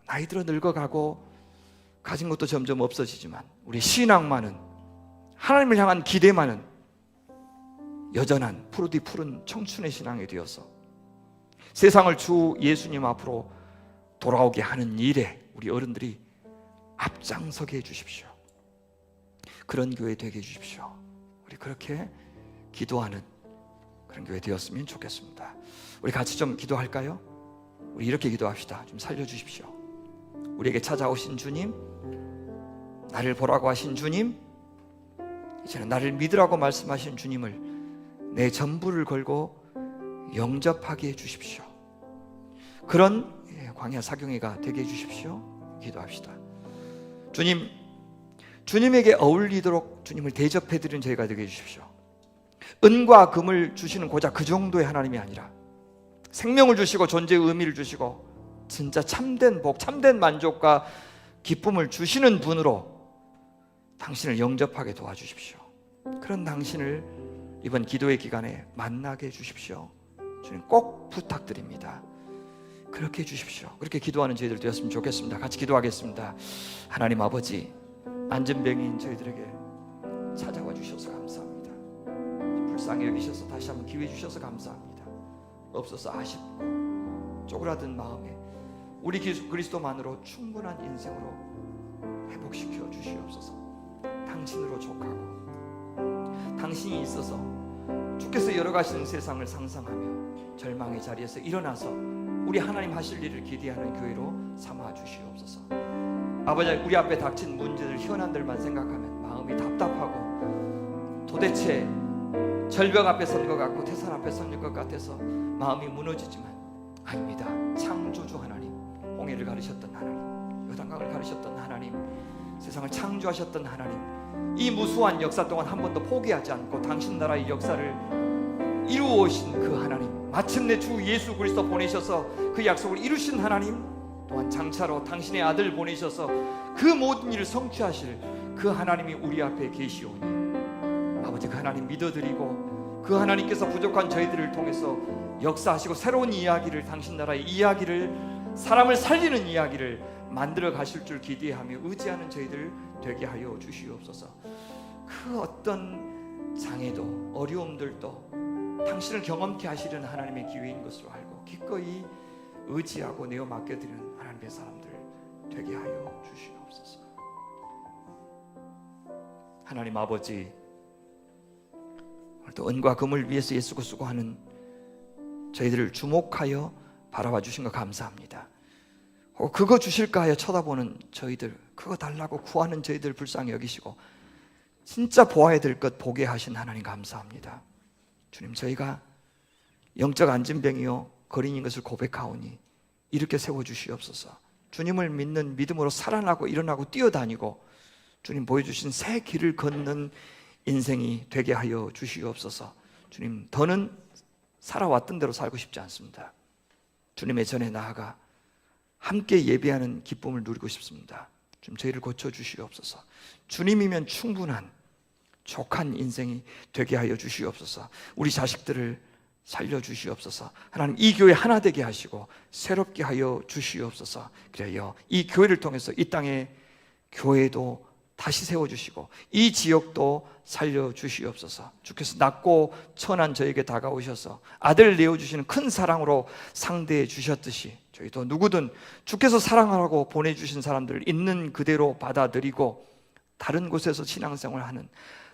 Speaker 1: 나이 들어 늙어가고 가진 것도 점점 없어지지만 우리 신앙만은, 하나님을 향한 기대만은 여전한 푸르디 푸른 청춘의 신앙이 되어서 세상을 주 예수님 앞으로 돌아오게 하는 일에 우리 어른들이 앞장서게 해주십시오. 그런 교회 되게 해주십시오. 우리 그렇게 기도하는 그런 교회 되었으면 좋겠습니다. 우리 같이 좀 기도할까요? 우리 이렇게 기도합시다. 좀 살려주십시오. 우리에게 찾아오신 주님, 나를 보라고 하신 주님, 이제는 나를 믿으라고 말씀하신 주님을 내 전부를 걸고 영접하게 해주십시오. 그런 광야 사경회가 되게 해주십시오. 기도합시다. 주님, 주님에게 어울리도록 주님을 대접해드리는 저희가 되게 해주십시오. 은과 금을 주시는 고작 그 정도의 하나님이 아니라 생명을 주시고 존재의 의미를 주시고 진짜 참된 복, 참된 만족과 기쁨을 주시는 분으로 당신을 영접하게 도와주십시오. 그런 당신을 이번 기도의 기간에 만나게 해주십시오. 주님 꼭 부탁드립니다. 그렇게 해주십시오. 그렇게 기도하는 저희들 되었으면 좋겠습니다. 같이 기도하겠습니다. 하나님 아버지, 안전병인 저희들에게 찾아와 주셔서 감사합니다. 불쌍히 여기셔서 다시 한번 기회 주셔서 감사합니다. 없어서 아쉽고 쪼그라든 마음에 우리 그리스도만으로 충분한 인생으로 회복시켜 주시옵소서. 당신으로 족하고 당신이 있어서 주께서 열어가시는 세상을 상상하며 절망의 자리에서 일어나서 우리 하나님 하실 일을 기대하는 교회로 삼아 주시옵소서. 아버지, 우리 앞에 닥친 문제들, 현안들만 생각하면 마음이 답답하고 도대체 절벽 앞에 선 것 같고 태산 앞에 선 것 같아서 마음이 무너지지만 아닙니다. 창조주 하나님, 홍해를 가르셨던 하나님, 요단강을 가르셨던 하나님, 세상을 창조하셨던 하나님, 이 무수한 역사 동안 한 번도 포기하지 않고 당신 나라의 역사를 이루어 오신 그 하나님, 마침내 주 예수 그리스도 보내셔서 그 약속을 이루신 하나님, 또한 장차로 당신의 아들 보내셔서 그 모든 일을 성취하실 그 하나님이 우리 앞에 계시오니 아버지, 그 하나님 믿어드리고 그 하나님께서 부족한 저희들을 통해서 역사하시고 새로운 이야기를, 당신 나라의 이야기를, 사람을 살리는 이야기를 만들어 가실 줄 기대하며 의지하는 저희들 되게 하여 주시옵소서. 그 어떤 장애도 어려움들도 당신을 경험케 하시려는 하나님의 기회인 것으로 알고 기꺼이 의지하고 내어 맡겨드리는 하나님의 사람들 되게 하여 주시옵소서. 하나님 아버지, 오늘도 은과 금을 위해서 애쓰고 수고하는 저희들을 주목하여 바라봐 주신 거 감사합니다. 그거 주실까 하여 쳐다보는 저희들, 그거 달라고 구하는 저희들 불쌍히 여기시고 진짜 보아야 될 것 보게 하신 하나님 감사합니다. 주님, 저희가 영적 안진병이요 거린인 것을 고백하오니 이렇게 세워주시옵소서. 주님을 믿는 믿음으로 살아나고 일어나고 뛰어다니고 주님 보여주신 새 길을 걷는 인생이 되게 하여 주시옵소서. 주님, 더는 살아왔던 대로 살고 싶지 않습니다. 주님의 전에 나아가 함께 예배하는 기쁨을 누리고 싶습니다. 좀 저희를 고쳐주시옵소서. 주님이면 충분한 족한 인생이 되게 하여 주시옵소서. 우리 자식들을 살려주시옵소서. 하나님, 이 교회 하나 되게 하시고 새롭게 하여 주시옵소서. 그래요, 이 교회를 통해서 이 땅에 교회도 다시 세워주시고 이 지역도 살려주시옵소서. 주께서 낮고 천한 저에게 다가오셔서 아들을 내어주시는 큰 사랑으로 상대해 주셨듯이 저희도 누구든 주께서 사랑하라고 보내주신 사람들을 있는 그대로 받아들이고 다른 곳에서 신앙생활하는,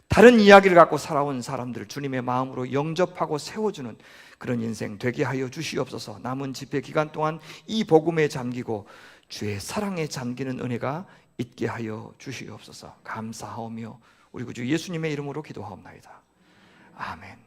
Speaker 1: 다른 이야기를 갖고 살아온 사람들을 주님의 마음으로 영접하고 세워주는 그런 인생 되게 하여 주시옵소서. 남은 집회 기간 동안 이 복음에 잠기고 주의 사랑에 잠기는 은혜가 있게 하여 주시옵소서. 감사하오며 우리 구주 예수님의 이름으로 기도하옵나이다. 아멘.